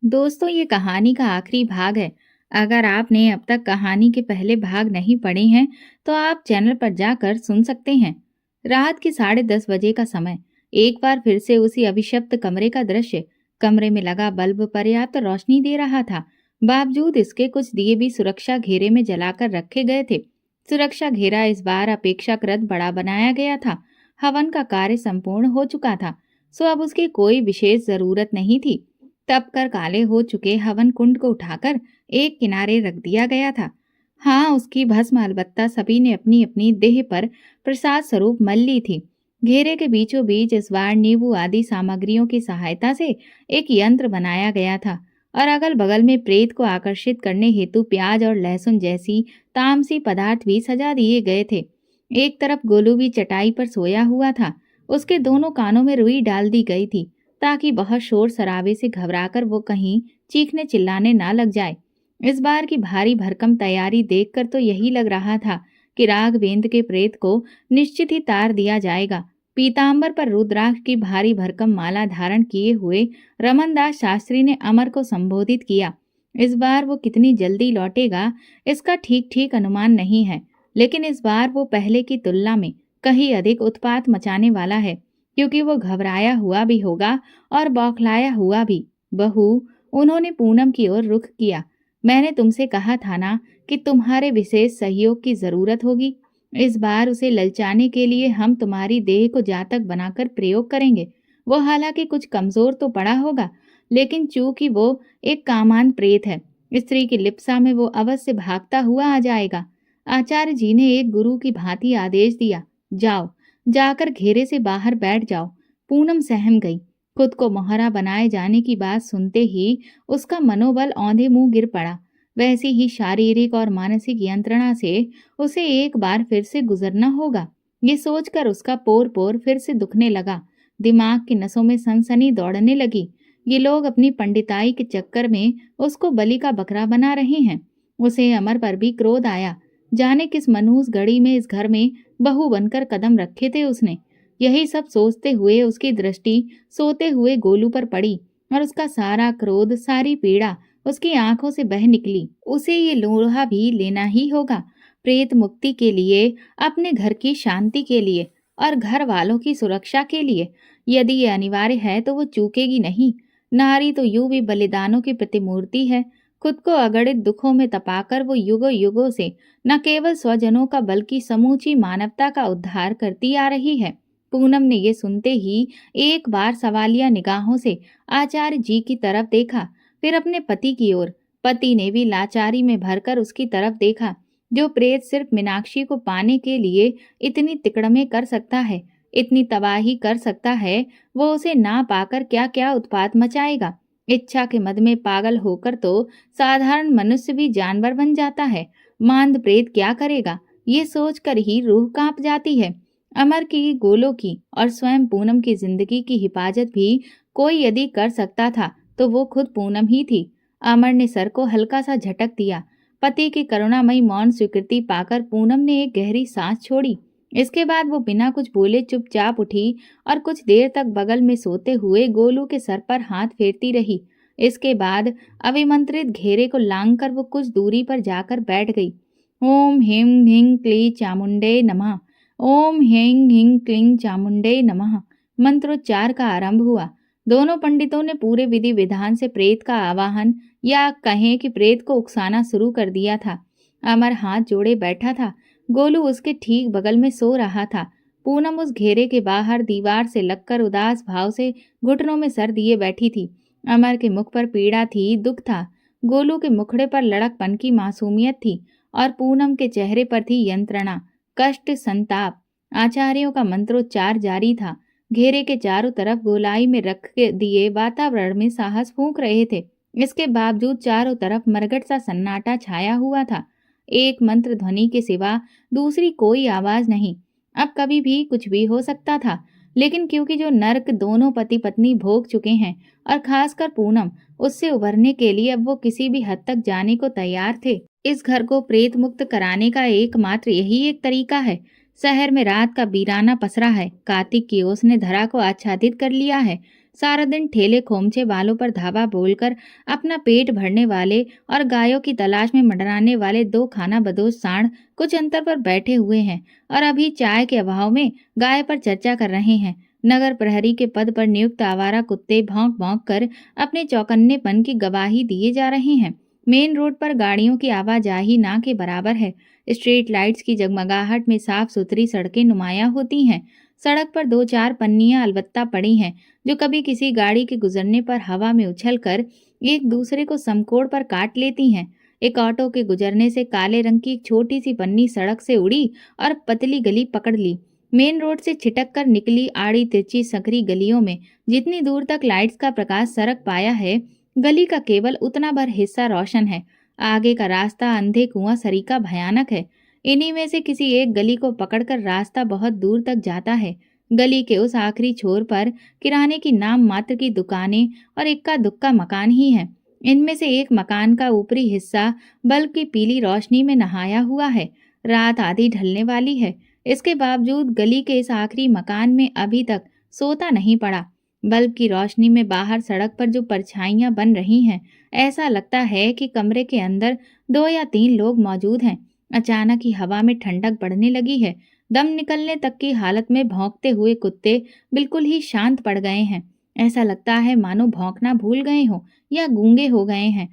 दोस्तों, ये कहानी का आखिरी भाग है। अगर आपने अब तक कहानी के पहले भाग नहीं पढ़े हैं तो आप चैनल पर जाकर सुन सकते हैं। रात के 10:30 बजे का समय। एक बार फिर से उसी अभिशप्त कमरे का दृश्य। कमरे में लगा बल्ब पर्याप्त रोशनी दे रहा था। बावजूद इसके कुछ दिए भी सुरक्षा घेरे में जलाकर रखे गए थे। सुरक्षा घेरा इस बार अपेक्षाकृत बड़ा बनाया गया था। हवन का कार्य संपूर्ण हो चुका था, सो अब उसकी कोई विशेष जरूरत नहीं थी। तप कर काले हो चुके हवन कुंड को उठाकर एक किनारे रख दिया गया था। हाँ, उसकी भस्म अलबत्ता सभी ने अपनी अपनी देह पर प्रसाद स्वरूप मल ली थी। घेरे के बीचों बीच इस बार नींबू आदि सामग्रियों की सहायता से एक यंत्र बनाया गया था और अगल बगल में प्रेत को आकर्षित करने हेतु प्याज और लहसुन जैसी तामसी पदार्थ भी सजा दिए गए थे। एक तरफ गोलू भी चटाई पर सोया हुआ था। उसके दोनों कानों में रुई डाल दी गई थी ताकि बहुत शोर शराबे से घबराकर वो कहीं चीखने चिल्लाने ना लग जाए। इस बार की भारी भरकम तैयारी देखकर तो यही लग रहा था कि राघवेंद्र के प्रेत को निश्चित ही तार दिया जाएगा। पीतांबर पर रुद्राक्ष की भारी भरकम माला धारण किए हुए रमनदास शास्त्री ने अमर को संबोधित किया। इस बार वो कितनी जल्दी लौटेगा इसका ठीक ठीक अनुमान नहीं है, लेकिन इस बार वो पहले की तुलना में कहीं अधिक उत्पात मचाने वाला है, क्योंकि वो घबराया हुआ भी होगा और बौखलाया हुआ भी। बहू, उन्होंने पूनम की ओर रुख किया। मैंने तुमसे कहा था ना कि तुम्हारे विशेष सहयोग की जरूरत होगी। इस बार उसे ललचाने के लिए हम तुम्हारी देह को जातक बनाकर प्रयोग करेंगे। वो हालांकि कुछ कमजोर तो पड़ा होगा, लेकिन चूंकि वो एक कामान प्रेत है, स्त्री की लिप्सा में वो अवश्य भागता हुआ आ जाएगा। आचार्य जी ने एक गुरु की भांति आदेश दिया, जाओ, जाकर घेरे से बाहर बैठ जाओ। पूनम सहम गई। खुद को मोहरा बनाए जाने की बात सुनते ही उसका मनोबल औंधे मुंह गिर पड़ा। वैसी ही शारीरिक और मानसिक यंत्रणा से उसे एक बार फिर से गुजरना होगा। ये सोचकर उसका पोर पोर फिर से दुखने लगा। दिमाग की नसों में सनसनी दौड़ने लगी। ये लोग अपनी पंडिताई के चक्कर में उसको बलि का बकरा बना रहे हैं। उसे अमर पर भी क्रोध आया। जाने किस मनहूस घड़ी में इस घर में बहू बनकर कदम रखे थे उसने। यही सब सोचते हुए उसकी दृष्टि सोते हुए गोलू पर पड़ी और उसका सारा क्रोध, सारी पीड़ा उसकी आंखों से बह निकली। उसे ये लोहा भी लेना ही होगा, प्रेत मुक्ति के लिए, अपने घर की शांति के लिए और घर वालों की सुरक्षा के लिए। यदि ये अनिवार्य है तो वो चूकेगी नहीं। नारी तो यूं भी बलिदानों की प्रतिमूर्ति है। खुद को अगणित दुखों में तपाकर वो युगों युगों से न केवल स्वजनों का बल्कि समूची मानवता का उद्धार करती आ रही है। पूनम ने ये सुनते ही एक बार सवालिया निगाहों से आचार्य जी की तरफ देखा, फिर अपने पति की ओर। पति ने भी लाचारी में भरकर उसकी तरफ देखा। जो प्रेत सिर्फ मीनाक्षी को पाने के लिए इतनी तिकड़में कर सकता है, इतनी तबाही कर सकता है, वो उसे ना पाकर क्या क्या उत्पात मचाएगा। इच्छा के मद में पागल होकर तो साधारण मनुष्य भी जानवर बन जाता है। मांद प्रेत क्या करेगा, ये सोचकर ही रूह कांप जाती है। अमर की, गोलों की और स्वयं पूनम की जिंदगी की हिफाजत भी कोई यदि कर सकता था तो वो खुद पूनम ही थी। अमर ने सर को हल्का सा झटक दिया। पति की करुणामयी मौन स्वीकृति पाकर पूनम ने एक गहरी सांस छोड़ी। इसके बाद वो बिना कुछ बोले चुपचाप उठी और कुछ देर तक बगल में सोते हुए गोलू के सर पर हाथ फेरती रही। इसके बाद अभिमंत्रित घेरे को लांघकर वो कुछ दूरी पर जाकर बैठ गई। ओम ह्रीं ह्रीं क्लीं चामुंडे नमः। ओम ह्रीं ह्रीं क्लीं चामुंडे नमः मंत्रोच्चार का आरंभ हुआ। दोनों पंडितों ने पूरे विधि विधान से प्रेत का आवाहन या कहें कि प्रेत को उकसाना शुरू कर दिया था। अमर हाथ जोड़े बैठा था। गोलू उसके ठीक बगल में सो रहा था। पूनम उस घेरे के बाहर दीवार से लगकर उदास भाव से घुटनों में सर दिए बैठी थी। अमर के मुख पर पीड़ा थी, दुख था। गोलू के मुखड़े पर लड़कपन की मासूमियत थी और पूनम के चेहरे पर थी यंत्रणा, कष्ट, संताप। आचार्यों का मंत्रोच्चार जारी था। घेरे के चारों तरफ गोलाई में रख दिए वातावरण में साहस फूंक रहे थे। इसके बावजूद चारों तरफ मरघट सा सन्नाटा छाया हुआ था। एक मंत्र ध्वनि के सिवा दूसरी कोई आवाज नहीं। अब कभी भी कुछ भी हो सकता था, लेकिन क्योंकि जो नर्क दोनों पति पत्नी भोग चुके हैं और खासकर पूनम, उससे उभरने के लिए अब वो किसी भी हद तक जाने को तैयार थे। इस घर को प्रेत मुक्त कराने का एकमात्र यही एक तरीका है। शहर में रात का वीराना पसरा है। कार्तिक की ओस ने धरा को आच्छादित कर लिया है। सारा दिन ठेले खोमचे वालों पर धावा बोलकर अपना पेट भरने वाले और गायों की तलाश में मंडराने वाले दो खाना बदोश सांड कुछ अंतर पर बैठे हुए हैं और अभी चाय के अभाव में गाय पर चर्चा कर रहे हैं। नगर प्रहरी के पद पर नियुक्त आवारा कुत्ते भौंक भौंक कर अपने चौकन्नेपन की गवाही दिए जा रहे हैं। मेन रोड पर गाड़ियों की आवाजाही ना के बराबर है। स्ट्रीट लाइट्स की जगमगाहट में साफ सुथरी सड़कें नुमायां होती हैं। सड़क पर दो चार पन्नियां अलबत्ता पड़ी हैं, जो कभी किसी गाड़ी के गुजरने पर हवा में उछलकर एक दूसरे को समकोड़ पर काट लेती हैं। एक ऑटो के गुजरने से काले रंग की एक छोटी सी पन्नी सड़क से उड़ी और पतली गली पकड़ ली। मेन रोड से छिटक कर निकली आड़ी तिरछी सकरी गलियों में जितनी दूर तक लाइट्स का प्रकाश सरक पाया है, गली का केवल उतना भर हिस्सा रोशन है। आगे का रास्ता अंधे कुआं सरीका भयानक है। इन्हीं में से किसी एक गली को पकड़कर रास्ता बहुत दूर तक जाता है। गली के उस आखिरी छोर पर किराने की नाम मात्र की दुकानें और इक्का दुक्का मकान ही हैं। इनमें से एक मकान का ऊपरी हिस्सा बल्ब की पीली रोशनी में नहाया हुआ है। रात आधी ढलने वाली है। इसके बावजूद गली के इस आखिरी मकान में अभी तक सोता नहीं पड़ा। बल्ब की रोशनी में बाहर सड़क पर जो परछाइयां बन रही हैं, ऐसा लगता है कि कमरे के अंदर 2 या 3 लोग मौजूद हैं। अचानक ही हवा में ठंडक बढ़ने लगी है। दम निकलने तक की हालत में भौंकते हुए कुत्ते बिल्कुल ही शांत पड़ गए हैं। ऐसा लगता है मानो भौंकना भूल गए हों या गूंगे हो गए हैं।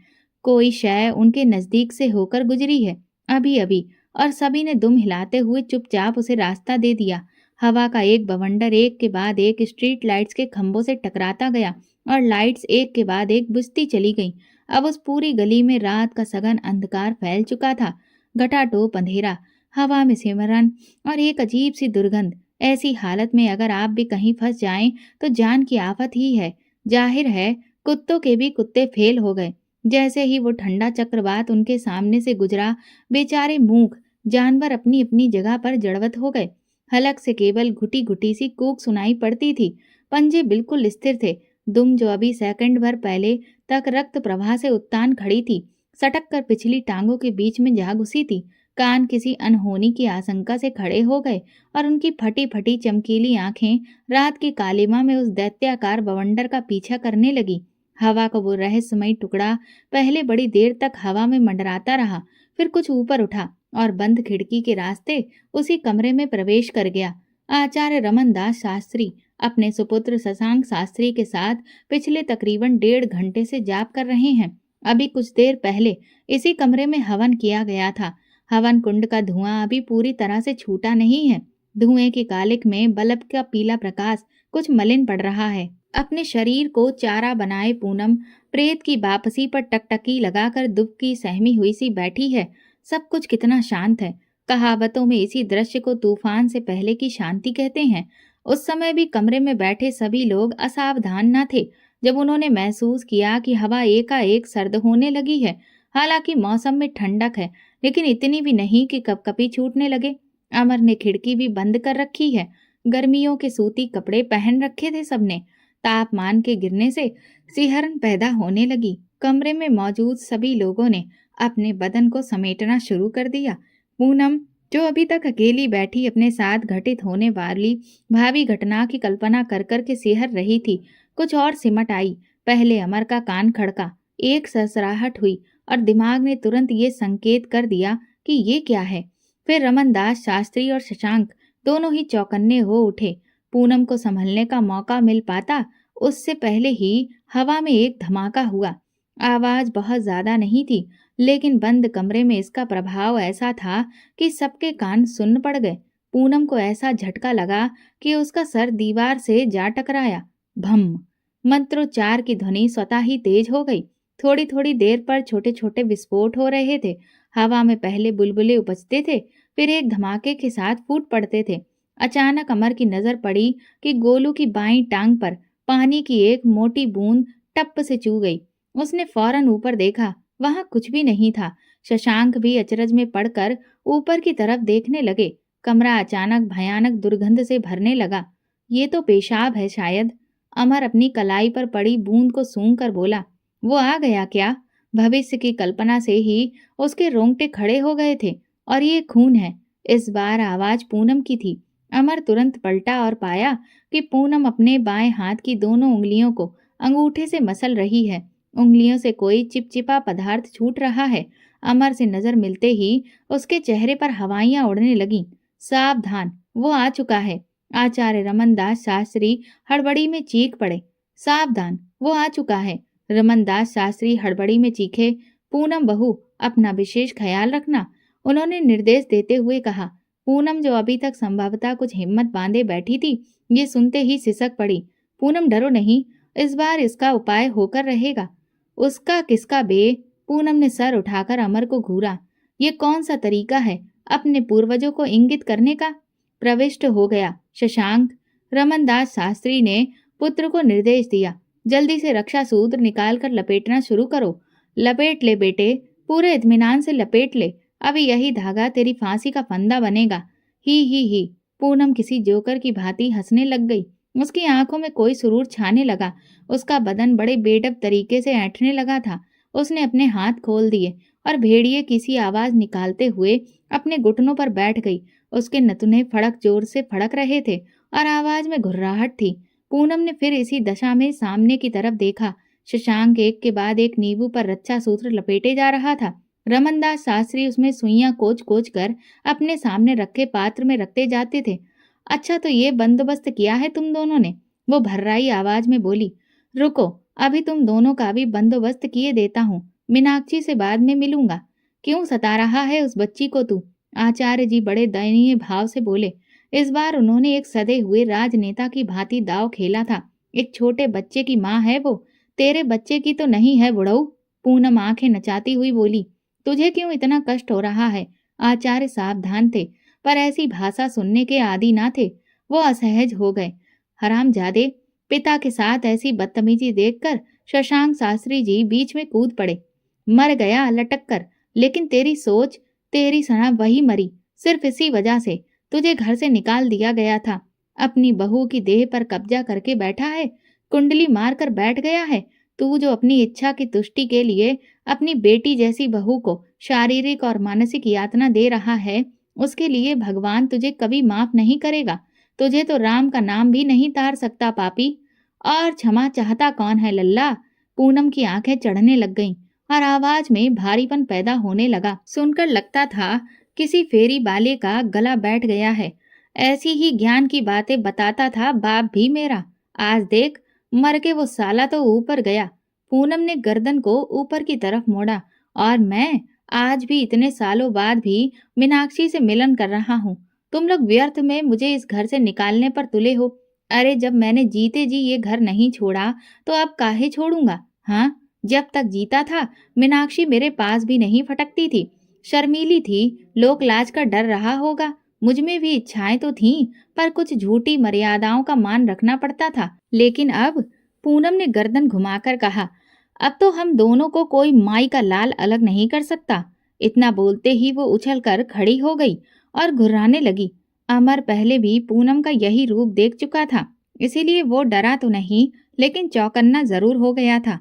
कोई शय उनके नजदीक से होकर गुजरी है अभी अभी, और सभी ने दुम हिलाते हुए चुपचाप उसे रास्ता दे दिया। हवा का एक बवंडर एक के बाद एक स्ट्रीट लाइट्स के खंभों से टकराता गया और लाइट्स एक के बाद एक बुझती चली गईं। अब उस पूरी गली में रात का सघन अंधकार फैल चुका था। घटाटोप अंधेरा, हवा में सिमरन और एक अजीब सी दुर्गंध। ऐसी हालत में अगर आप भी कहीं फंस जाएं तो जान की आफत ही है। जाहिर है कुत्तों के भी कुत्ते फेल हो गए। जैसे ही वो ठंडा चक्रवात उनके सामने से गुजरा, बेचारे मूक जानवर अपनी अपनी जगह पर जड़वत हो गए। हलक से केवल घुटी घुटी सी कूक सुनाई पड़ती थी। पंजे बिल्कुल स्थिर थे। दुम जो अभी सेकंड भर पहले तक रक्त प्रवाह से उत्तान खड़ी थी, सटक कर पिछली टांगों के बीच में जा घुसी थी। कान किसी अनहोनी की आशंका से खड़े हो गए और उनकी फटी फटी चमकीली आंखें रात की कालिमा में उस दैत्याकार बवंडर का पीछा करने लगी। हवा का वो रहस्यमयी टुकड़ा पहले बड़ी देर तक हवा में मंडराता रहा, फिर कुछ ऊपर उठा और बंद खिड़की के रास्ते उसी कमरे में प्रवेश कर गया। आचार्य रमन दास शास्त्री अपने सुपुत्र शशांक शास्त्री के साथ पिछले तकरीबन 1.5 घंटे से जाप कर रहे हैं। अभी कुछ देर पहले इसी कमरे में हवन किया गया था। हवन कुंड का धुआं अभी पूरी तरह से छूटा नहीं है। धुएं की कालिक में बल्ब का पीला प्रकाश कुछ मलिन पड़ रहा है। अपने शरीर को चारा बनाए पूनम प्रेत की वापसी पर टकटकी लगाकर दुबकी सहमी हुई सी बैठी है। सब कुछ कितना शांत है। कहावतों में इसी दृश्य को तूफान से पहले की शांति कहते हैं। उस समय भी कमरे में बैठे सभी लोग असावधान न थे। जब उन्होंने महसूस किया कि हवा एकाएक सर्द होने लगी है, हालांकि मौसम में ठंडक है, लेकिन इतनी भी नहीं कि कपकपी छूटने लगे। अमर ने खिड़की भी बंद कर रखी है। गर्मियों के सूती कपड़े पहन रखे थे सबने। तापमान के गिरने से सिहरन पैदा होने लगी। कमरे में मौजूद सभी लोगों ने अपने बदन को समेटना शुरू कर दिया। पूनम, जो अभी तक अकेली बैठी अपने साथ घटित होने वाली भावी घटना की कल्पना कर कर के सिहर रही थी, कुछ और सिमट आई। पहले अमर का कान खड़का, एक सरसराहट हुई और दिमाग ने तुरंत ये संकेत कर दिया कि ये क्या है। फिर रमन दास शास्त्री और शशांक दोनों ही चौकन्ने हो उठे। पूनम को संभलने का मौका मिल पाता उससे पहले ही हवा में एक धमाका हुआ। आवाज बहुत ज्यादा नहीं थी, लेकिन बंद कमरे में इसका प्रभाव ऐसा था कि सबके कान सुन्न पड़ गए। पूनम को ऐसा झटका लगा कि उसका सर दीवार से जा टकराया। भम! मंत्रोच्चार की ध्वनि स्वतः ही तेज हो गई। थोड़ी थोड़ी देर पर छोटे छोटे विस्फोट हो रहे थे। हवा में पहले बुलबुले उपजते थे, फिर एक धमाके के साथ फूट पड़ते थे। अचानक अमर की नजर पड़ी कि गोलू की बाईं टांग पर पानी की एक मोटी बूंद टप से चू गई। उसने फौरन ऊपर देखा, वहां कुछ भी नहीं था। शशांक भी अचरज में पड़कर ऊपर की तरफ देखने लगे। कमरा अचानक भयानक दुर्गंध से भरने लगा। ये तो पेशाब है शायद। अमर अपनी कलाई पर पड़ी बूंद को सूंघ कर बोला। वो आ गया क्या? भविष्य की कल्पना से ही उसके रोंगटे खड़े हो गए थे। और ये खून है। इस बार आवाज पूनम की थी। अमर तुरंत पलटा और पाया कि पूनम अपने बाएं हाथ की दोनों उंगलियों को अंगूठे से मसल रही है। उंगलियों से कोई चिपचिपा पदार्थ छूट रहा है। अमर से नजर मिलते ही उसके चेहरे पर हवाइयां उड़ने लगीं। सावधान, वो आ चुका है। आचार्य रमनदास शास्त्री हड़बड़ी में चीख पड़े। सावधान, वो आ चुका है। रमनदास शास्त्री हड़बड़ी में चीखे। पूनम बहू, अपना विशेष ख्याल रखना, उन्होंने निर्देश देते हुए कहा। पूनम, जो अभी तक संभवतः कुछ हिम्मत बांधे बैठी थी, ये सुनते ही सिसक पड़ी। पूनम, डरो नहीं, इस बार इसका उपाय होकर रहेगा। उसका किसका बे? पूनम ने सर उठाकर अमर को घूरा। ये कौन सा तरीका है अपने पूर्वजों को इंगित करने का? प्रविष्ट हो गया शशांक। रमनदास शास्त्री ने पुत्र को निर्देश दिया। जल्दी से रक्षा सूत्र निकालकर लपेटना शुरू करो। लपेट ले बेटे, पूरे इत्मीनान से लपेट ले। अभी यही धागा तेरी फांसी का फंदा बनेगा। ही। पूनम किसी जोकर की भांति हंसने लग गई। उसकी आंखों में कोई सुरूर छाने लगा। उसका बदन बड़े बेढब तरीके से ऐंठने लगा था। उसने अपने हाथ खोल दिए और भेड़िए किसी आवाज निकालते हुए अपने घुटनों पर बैठ गई। उसके नथुने फड़क जोर से फड़क रहे थे और आवाज में घुर्राहट थी। पूनम ने फिर इसी दशा में सामने की तरफ देखा। शशांक एक के बाद एक नींबू पर रक्षा सूत्र लपेटे जा रहा था। रमनदास शास्त्री उसमें सुइयां कोच कोच कर अपने सामने रखे पात्र में रखते जाते थे। अच्छा, तो ये बंदोबस्त किया है तुम दोनों ने? वो भर्राई आवाज में बोली। रुको, अभी तुम दोनों का भी बंदोबस्त किए देता हूँ। मीनाक्षी से बाद में मिलूंगा। क्यों सता रहा है उस बच्ची को तू? आचार्य जी बड़े दयनीय भाव से बोले। इस बार उन्होंने एक सदे हुए राजनेता की भांति दाव खेला था। एक छोटे बच्चे की माँ है वो, तेरे बच्चे की तो नहीं है बुढ़ऊ। पूनम आंखें नचाती हुई बोली। तुझे क्यों इतना कष्ट हो रहा है? आचार्य सावधान थे, पर ऐसी भाषा सुनने के आदी ना थे। वो असहज हो गए। हरामजादे, पिता के साथ ऐसी बदतमीजी देखकर शशांक शास्त्री जी बीच में कूद पड़े। मर गया लटक कर, लेकिन तेरी सोच, तेरी सना वही मरी। सिर्फ इसी वजह से तुझे घर से निकाल दिया गया था। अपनी बहू की देह पर कब्जा करके बैठा है, कुंडली मार कर बैठ गया है। तू जो अपनी इच्छा की तुष्टि के लिए अपनी बेटी जैसी बहू को शारीरिक और मानसिक यातना दे रहा है, उसके लिए भगवान तुझे कभी माफ नहीं करेगा। तुझे तो राम का नाम भी नहीं तार सकता पापी। और क्षमा चाहता कौन है लल्ला? पूनम की आंखें चढ़ने लग गईं और आवाज में भारीपन पैदा होने लगा। सुनकर लगता था किसी फेरी बाले का गला बैठ गया है। ऐसी ही ज्ञान की बातें बताता था बाप भी मेरा। आज देख, मर के वो साला तो ऊपर गया। पूनम ने गर्दन को ऊपर की तरफ मोड़ा। और मैं आज भी इतने सालों बाद भी मीनाक्षी से मिलन कर रहा हूँ। तुम लोग व्यर्थ में मुझे इस घर से निकालने पर तुले हो। अरे, जब मैंने जीते जी ये घर नहीं छोड़ा तो अब काहे छोड़ूंगा? हाँ, जब तक जीता था मीनाक्षी मेरे पास भी नहीं फटकती थी। शर्मीली थी, लोक लाज का डर रहा होगा। मुझ में भी इच्छाएं तो थीं, पर कुछ झूठी मर्यादाओं का मान रखना पड़ता था। लेकिन अब, पूनम ने गर्दन घुमाकर कहा, अब तो हम दोनों को कोई माई का लाल अलग नहीं कर सकता। इतना बोलते ही वो उछलकर खड़ी हो गई और घुर्राने लगी। अमर पहले भी पूनम का यही रूप देख चुका था, इसीलिए वो डरा तो नहीं, लेकिन चौकन्ना जरूर हो गया था।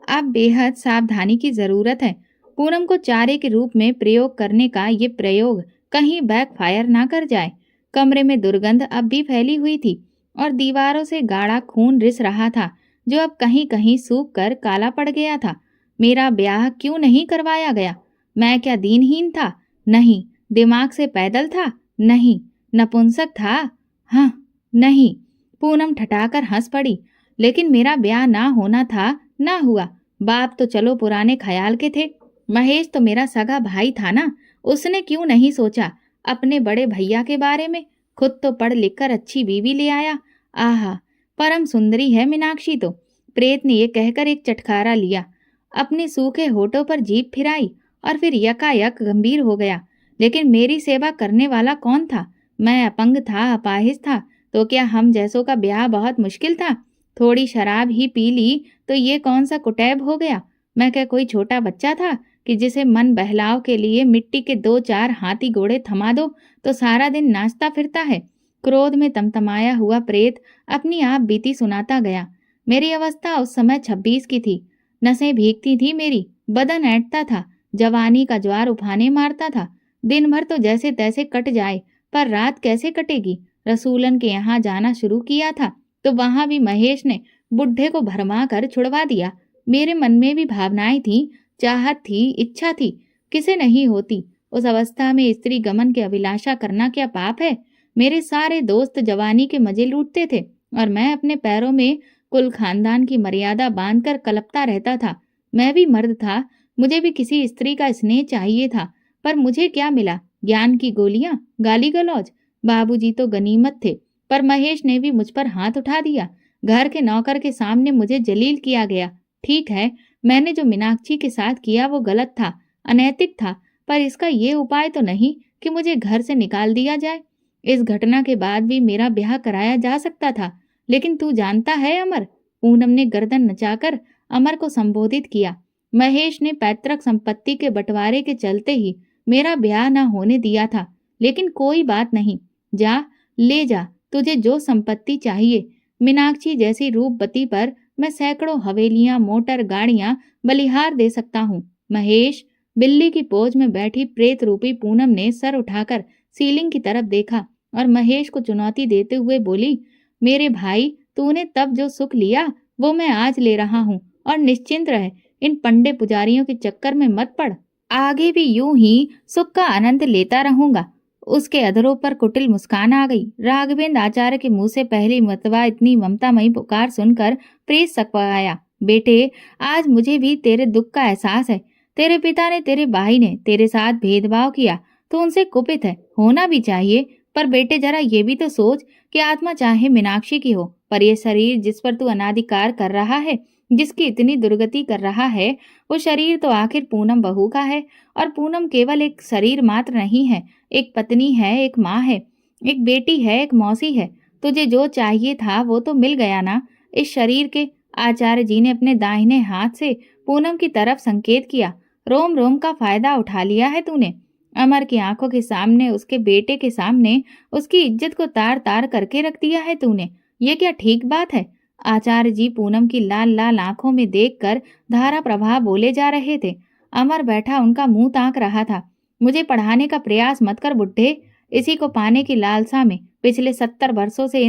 अब बेहद सावधानी की जरूरत है। पूनम को चारे के रूप में प्रयोग करने का ये प्रयोग कहीं बैकफायर ना कर जाए। कमरे में दुर्गंध अब भी फैली हुई थी और दीवारों से गाढ़ा खून रिस रहा था, जो अब कहीं कहीं सूख कर काला पड़ गया था। मेरा ब्याह क्यों नहीं करवाया गया? मैं क्या दीनहीन था? नहीं। दिमाग से पैदल था? नहीं। नपुंसक था? हाँ, नहीं। पूनम ठठाकर हंस पड़ी। लेकिन मेरा ब्याह ना होना था, ना हुआ। बाप तो चलो पुराने ख्याल के थे। महेश तो मेरा सगा भाई था ना, उसने क्यों नहीं सोचा अपने बड़े भैया के बारे में? खुद तो पढ़ लिख कर अच्छी बीवी ले आया। आहा, परम सुंदरी है मीनाक्षी तो। प्रेत ने ये कहकर एक चटखारा लिया, अपने सूखे होठों पर जीभ फिराई और फिर यकायक गंभीर हो गया। लेकिन मेरी सेवा करने वाला कौन था? मैं अपंग था, अपाहिज था, तो क्या हम जैसों का ब्याह बहुत मुश्किल था? थोड़ी शराब ही पी ली तो ये कौन सा कुटैब हो गया? मैं क्या कोई छोटा बच्चा था कि जिसे मन बहलाव के लिए मिट्टी के 2-4 हाथी घोड़े थमा दो तो सारा दिन नाचता फिरता है? क्रोध में तमतमाया हुआ प्रेत अपनी आप बीती सुनाता गया। मेरी अवस्था उस समय 26 की थी। नसें भीगती थी मेरी, बदन ऐंठता था, जवानी का ज्वार उफाने मारता था। दिन भर तो जैसे तैसे कट जाए, पर रात कैसे कटेगी? रसूलन के यहाँ जाना शुरू किया था तो वहां भी महेश ने बुढ़े को भरमा कर छुड़वा दिया। मेरे मन में भी भावनाएं थी, चाहत थी, इच्छा थी, किसे नहीं होती। उस अवस्था में स्त्री गमन की अभिलाषा करना क्या पाप है? मेरे सारे दोस्त जवानी के मजे लूटते थे और मैं अपने पैरों में कुल खानदान की मर्यादा बांधकर कलपता रहता था। मैं भी मर्द था, मुझे भी किसी स्त्री का स्नेह चाहिए था, पर मुझे क्या मिला? ज्ञान की गोलियां, गाली गलौज। बाबूजी तो गनीमत थे, पर महेश ने भी मुझ पर हाथ उठा दिया। घर के नौकर के सामने मुझे जलील किया गया। ठीक है, मैंने जो मीनाक्षी के साथ किया वो गलत था, अनैतिक था, पर इसका ये उपाय तो नहीं कि मुझे घर से निकाल दिया जाए। इस घटना के बाद भी मेरा ब्याह कराया जा सकता था, लेकिन तू जानता है अमर, पूनम ने गर्दन नचाकर अमर को संबोधित किया, महेश ने पैतृक संपत्ति के बंटवारे के चलते ही मेरा ब्याह न होने दिया था। लेकिन कोई बात नहीं, जा ले जा, तुझे जो संपत्ति चाहिए। मीनाक्षी जैसी रूपवती पर मैं सैकड़ों हवेलियां, मोटर गाड़ियां बलिहार दे सकता हूँ। महेश, बिल्ली की पोज में बैठी प्रेत रूपी पूनम ने सर उठाकर सीलिंग की तरफ देखा और महेश को चुनौती देते हुए बोली, मेरे भाई, तूने तब जो सुख लिया वो मैं आज ले रहा हूँ, और निश्चिंत रह, इन पंडे पुजारियों के चक्कर में मत पड़। आगे भी यूं ही सुख का आनंद लेता रहूंगा। उसके अधरों पर कुटिल मुस्कान आ गई। राघवेंद्र आचार्य के मुंह से पहली मतवा इतनी ममतामयी पुकार सुनकर प्रेत सकवाया, बेटे, आज मुझे भी तेरे दुख का एहसास है। तेरे पिता ने, तेरे भाई ने तेरे साथ भेदभाव किया तो उनसे कुपित है, होना भी चाहिए। पर बेटे, जरा ये भी तो सोच कि आत्मा चाहे मीनाक्षी की हो, पर यह शरीर जिस पर तू अनाधिकार कर रहा है, जिसकी इतनी दुर्गति कर रहा है, वो शरीर तो आखिर पूनम बहू का है। और पूनम केवल एक शरीर मात्र नहीं है, एक पत्नी है, एक माँ है, एक बेटी है, एक मौसी है। तुझे जो चाहिए था वो तो मिल गया ना इस शरीर के। आचार्य जी ने अपने दाहिने हाथ से पूनम की तरफ संकेत किया। रोम रोम का फायदा उठा लिया है तूने। अमर की आंखों के सामने, उसके बेटे के सामने उसकी इज्जत को तार तार करके रख दिया है तूने। ये क्या ठीक बात है? आचार्य जी पूनम की लाल लाल आंखों में देखकर धारा प्रवाह बोले जा रहे थे। अमर बैठा उनका मुंह ताक रहा था। मुझे पढ़ाने का प्रयास मत कर बुड्ढे, इसी को पाने की लालसा में पिछले 70 वर्षों से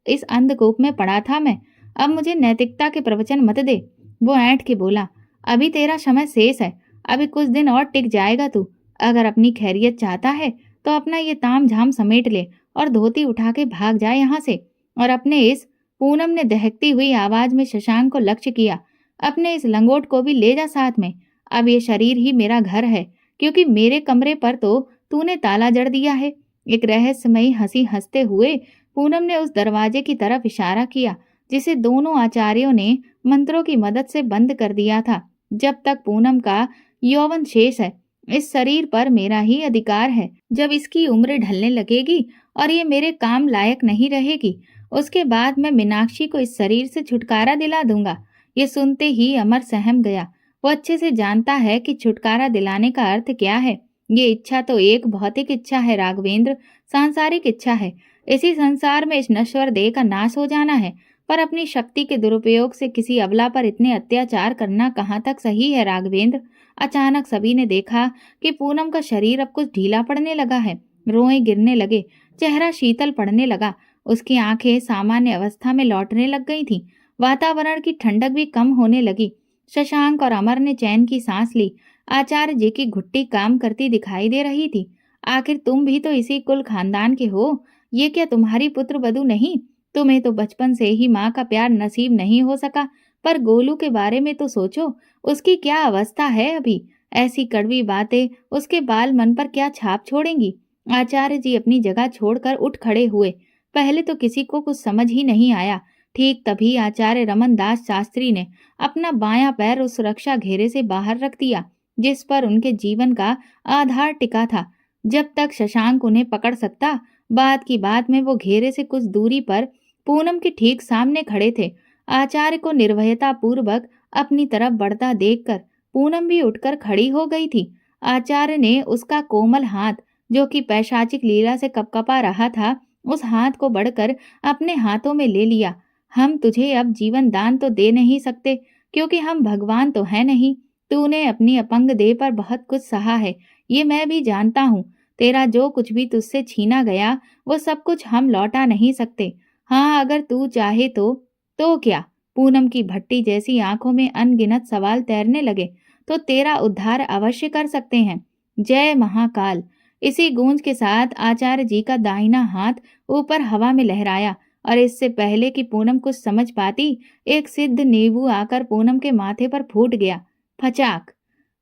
इस अंधकूप में पड़ा था मैं। अब मुझे नैतिकता के प्रवचन मत दे। वो ऐंठ के बोला, अभी तेरा समय शेष है, अभी कुछ दिन और टिक जाएगा तू। अगर अपनी खैरियत चाहता है तो अपना ये ताम झाम समेट ले और धोती उठा के भाग जाए यहाँ से। और अपने इस, पूनम ने दहकती हुई आवाज में शशांक को लक्ष्य किया, अपने इस लंगोट को भी ले जा साथ में। अब ये शरीर ही मेरा घर है, क्योंकि मेरे कमरे पर तो तूने ताला जड़ दिया है। एक रहस्यमयी हंसी हंसते हुए पूनम ने उस दरवाजे की तरफ इशारा किया जिसे दोनों आचार्यों ने मंत्रों की मदद से बंद कर दिया था। जब तक पूनम का यौवन शेष है, इस शरीर पर मेरा ही अधिकार है। जब इसकी उम्र ढलने लगेगी और ये मेरे काम लायक नहीं रहेगी, उसके बाद मैं मीनाक्षी को इस शरीर से छुटकारा दिला दूंगा। ये सुनते ही अमर सहम गया। वो अच्छे से जानता है कि छुटकारा दिलाने का अर्थ क्या है। ये इच्छा तो एक भौतिक इच्छा है राघवेंद्र, सांसारिक इच्छा है। इसी संसार में इस नश्वर देह का नाश हो जाना है, पर अपनी शक्ति के दुरुपयोग से किसी अबला पर इतने अत्याचार करना कहाँ तक सही है राघवेंद्र? अचानक सभी ने देखा कि पूनम का शरीर अब कुछ ढीला पड़ने लगा है। रोए गिरने लगे, चेहरा शीतल पड़ने लगा, उसकी आंखें सामान्य अवस्था में लौटने लग गई थीं। वातावरण की ठंडक भी कम होने लगी। शशांक और अमर ने चैन की सांस ली। आचार्य जी की घुट्टी काम करती दिखाई दे रही थी। आखिर तुम भी तो इसी कुल खानदान के हो। ये क्या तुम्हारी पुत्र वधू नहीं? तुम्हें तो बचपन से ही माँ का प्यार नसीब नहीं हो सका। पर गोलू के बारे में तो सोचो, उसकी क्या अवस्था है अभी। ऐसी कड़वी बातें उसके बाल मन पर क्या छाप छोड़ेंगी। आचार्य जी अपनी जगह छोड़कर उठ खड़े हुए। पहले तो किसी को कुछ समझ ही नहीं आया। ठीक तभी आचार्य रमन दास शास्त्री ने अपना बायां पैर उस सुरक्षा घेरे से बाहर रख दिया जिस पर उनके जीवन का आधार टिका था। जब तक शशांक उन्हें पकड़ सकता, बात की बात में वो घेरे से कुछ दूरी पर पूनम के ठीक सामने खड़े थे। आचार्य को निर्भयता पूर्वक अपनी तरफ बढ़ता देखकर पूनम भी उठकर खड़ी हो गई थी। आचार्य ने उसका कोमल हाथ, जो कि पैशाचिक लीला से कपकपा रहा था, उस हाथ को बढ़कर अपने हाथों में ले लिया। हम तुझे अब जीवन दान तो दे नहीं सकते, क्योंकि हम भगवान तो है नहीं। तूने अपनी अपंग देह पर बहुत कुछ सहा है, ये मैं भी जानता हूँ। तेरा जो कुछ भी तुझसे छीना गया वो सब कुछ हम लौटा नहीं सकते। हाँ, अगर तू चाहे तो क्या? पूनम की भट्टी जैसी आंखों में अनगिनत सवाल तैरने लगे। तो तेरा उद्धार अवश्य कर सकते हैं। जय महाकाल। इसी गूंज के साथ आचार्य जी का दाहिना हाथ ऊपर हवा में लहराया और इससे पहले कि पूनम कुछ समझ पाती, एक सिद्ध नींबू आकर पूनम के माथे पर फूट गया। फचाक।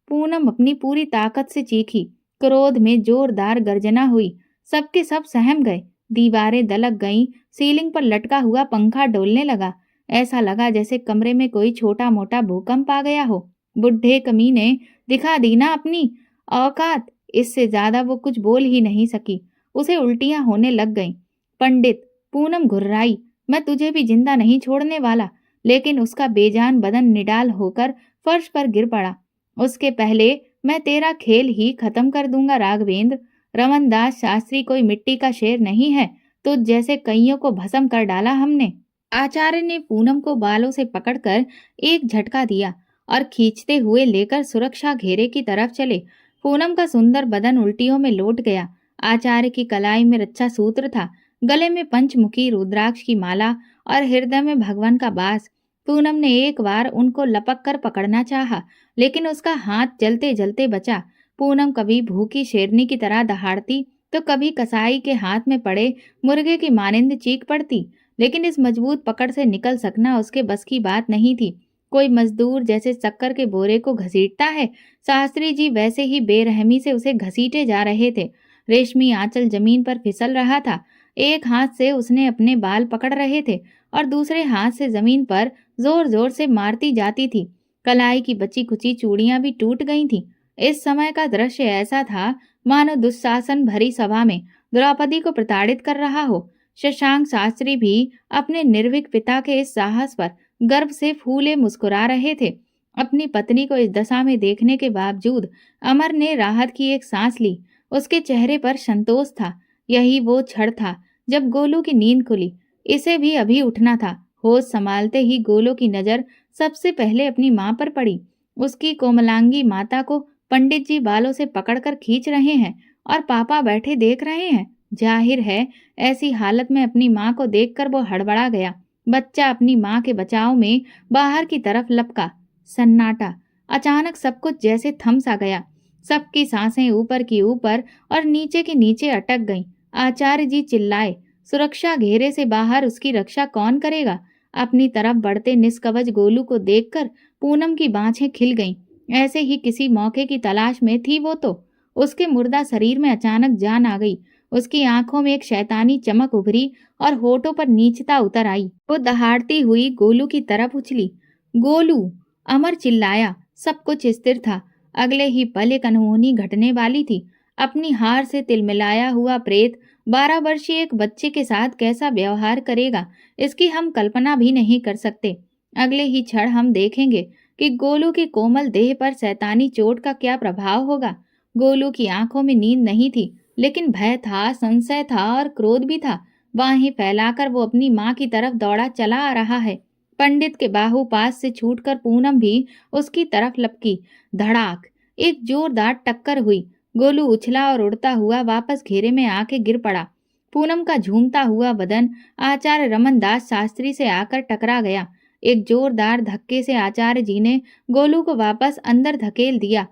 पूनम अपनी पूरी ताकत से चीखी। क्रोध में जोरदार गर्जना हुई। सबके सब सहम गए। दीवारें दलक गईं, सीलिंग पर लटका हुआ पंखा डोलने लगा। ऐसा लगा जैसे कमरे में कोई छोटा मोटा भूकंप आ गया हो। बुढ़े कमीने, दिखा दी ना अपनी औकात। इससे ज्यादा वो कुछ बोल ही नहीं सकी। उसे उल्टियां होने लग गईं। पंडित, पूनम घुर्राई, मैं तुझे भी जिंदा नहीं छोड़ने वाला। लेकिन उसका बेजान बदन निडाल होकर फर्श पर गिर पड़ा। उसके पहले मैं तेरा खेल ही खत्म कर दूंगा राघवेंद्र। रमनदास शास्त्री कोई मिट्टी का शेर नहीं है। तो जैसे कईयों को भस्म कर डाला हमने। आचार्य ने पूनम को बालों से पकड़कर एक झटका दिया और खींचते हुए लेकर सुरक्षा घेरे की तरफ चले। पूनम का सुंदर बदन उल्टियों में लौट गया। आचार्य की कलाई में रक्षा सूत्र था, गले में पंचमुखी रुद्राक्ष की माला और हृदय में भगवान का बास। पूनम ने एक बार उनको लपक कर पकड़ना चाहा, लेकिन उसका हाथ जलते जलते बचा। पूनम कभी भूखी शेरनी की तरह दहाड़ती तो कभी कसाई के हाथ में पड़े मुर्गे की मानिंद चीख पड़ती, लेकिन इस मजबूत पकड़ से निकल सकना उसके बस की बात नहीं थी। कोई मजदूर जैसे शक्कर के बोरे को घसीटता है, शास्त्री जी वैसे ही बेरहमी से उसे घसीटे जा रहे थे। रेशमी आंचल जमीन पर फिसल रहा था। एक हाथ से उसने अपने बाल पकड़ रहे थे और दूसरे हाथ से जमीन पर जोर जोर से मारती जाती थी। कलाई की बची खुची चूड़ियां भी टूट गई थीं। इस समय का दृश्य ऐसा था मानो दुशासन भरी सभा में द्रौपदी को प्रताड़ित कर रहा हो। शशांक शास्त्री भी अपने निर्भीक पिता के इस साहस पर गर्व से फूले मुस्कुरा रहे थे। अपनी पत्नी को इस दशा में देखने के बावजूद अमर ने राहत की एक सांस ली। उसके चेहरे पर संतोष था। यही वो क्षण था जब गोलू की नींद खुली। इसे भी अभी उठना था। होश संभालते ही गोलू की नजर सबसे पहले अपनी माँ पर पड़ी। उसकी कोमलांगी माता को पंडित जी बालों से पकड़कर खींच रहे हैं और पापा बैठे देख रहे हैं। जाहिर है ऐसी हालत में अपनी माँ को देखकर वो हड़बड़ा गया। बच्चा अपनी माँ के बचाव में बाहर की तरफ लपका। सन्नाटा। अचानक सब कुछ जैसे थम सा गया। सबकी सांसें ऊपर की ऊपर और नीचे की नीचे अटक गईं। आचार्य जी चिल्लाए। सुरक्षा घेरे से बाहर उसकी रक्षा कौन करेगा? अपनी तरफ बढ़ते निष्कवच गोलू को देखकर पूनम की बाँछें खिल गईं। ऐसे ही किसी मौके की तलाश में थी वो तो। उसके मुर्दा शरीर में अचानक जान आ गई। उसकी आंखों में एक शैतानी चमक उभरी और होठों पर नीचता उतर आई। वो दहाड़ती हुई गोलू की तरफ उछली। गोलू! अमर चिल्लाया। सब कुछ स्थिर था। अगले ही पल एक अनहोनी घटने वाली थी। अपनी हार से तिलमिलाया हुआ प्रेत 12 वर्षीय एक बच्चे के साथ कैसा व्यवहार करेगा, इसकी हम कल्पना भी नहीं कर सकते। अगले ही क्षण हम देखेंगे कि गोलू की कोमल देह पर शैतानी चोट का क्या प्रभाव होगा। गोलू की आंखों में नींद नहीं थी, लेकिन भय था, संशय था और क्रोध भी था। बाहें फैलाकर वो अपनी माँ की तरफ दौड़ा चला आ रहा है। पंडित के बाहु पास से छूटकर पूनम भी उसकी तरफ लपकी। धड़ाक! एक जोरदार टक्कर हुई। गोलू उछला और उड़ता हुआ वापस घेरे में आके गिर पड़ा। पूनम का झूमता हुआ बदन आचार्य रमनदास शास्त्री से आकर टकरा गया। एक जोरदार धक्के से आचार्य जी ने गोलू को वापस अंदर धकेल दिया।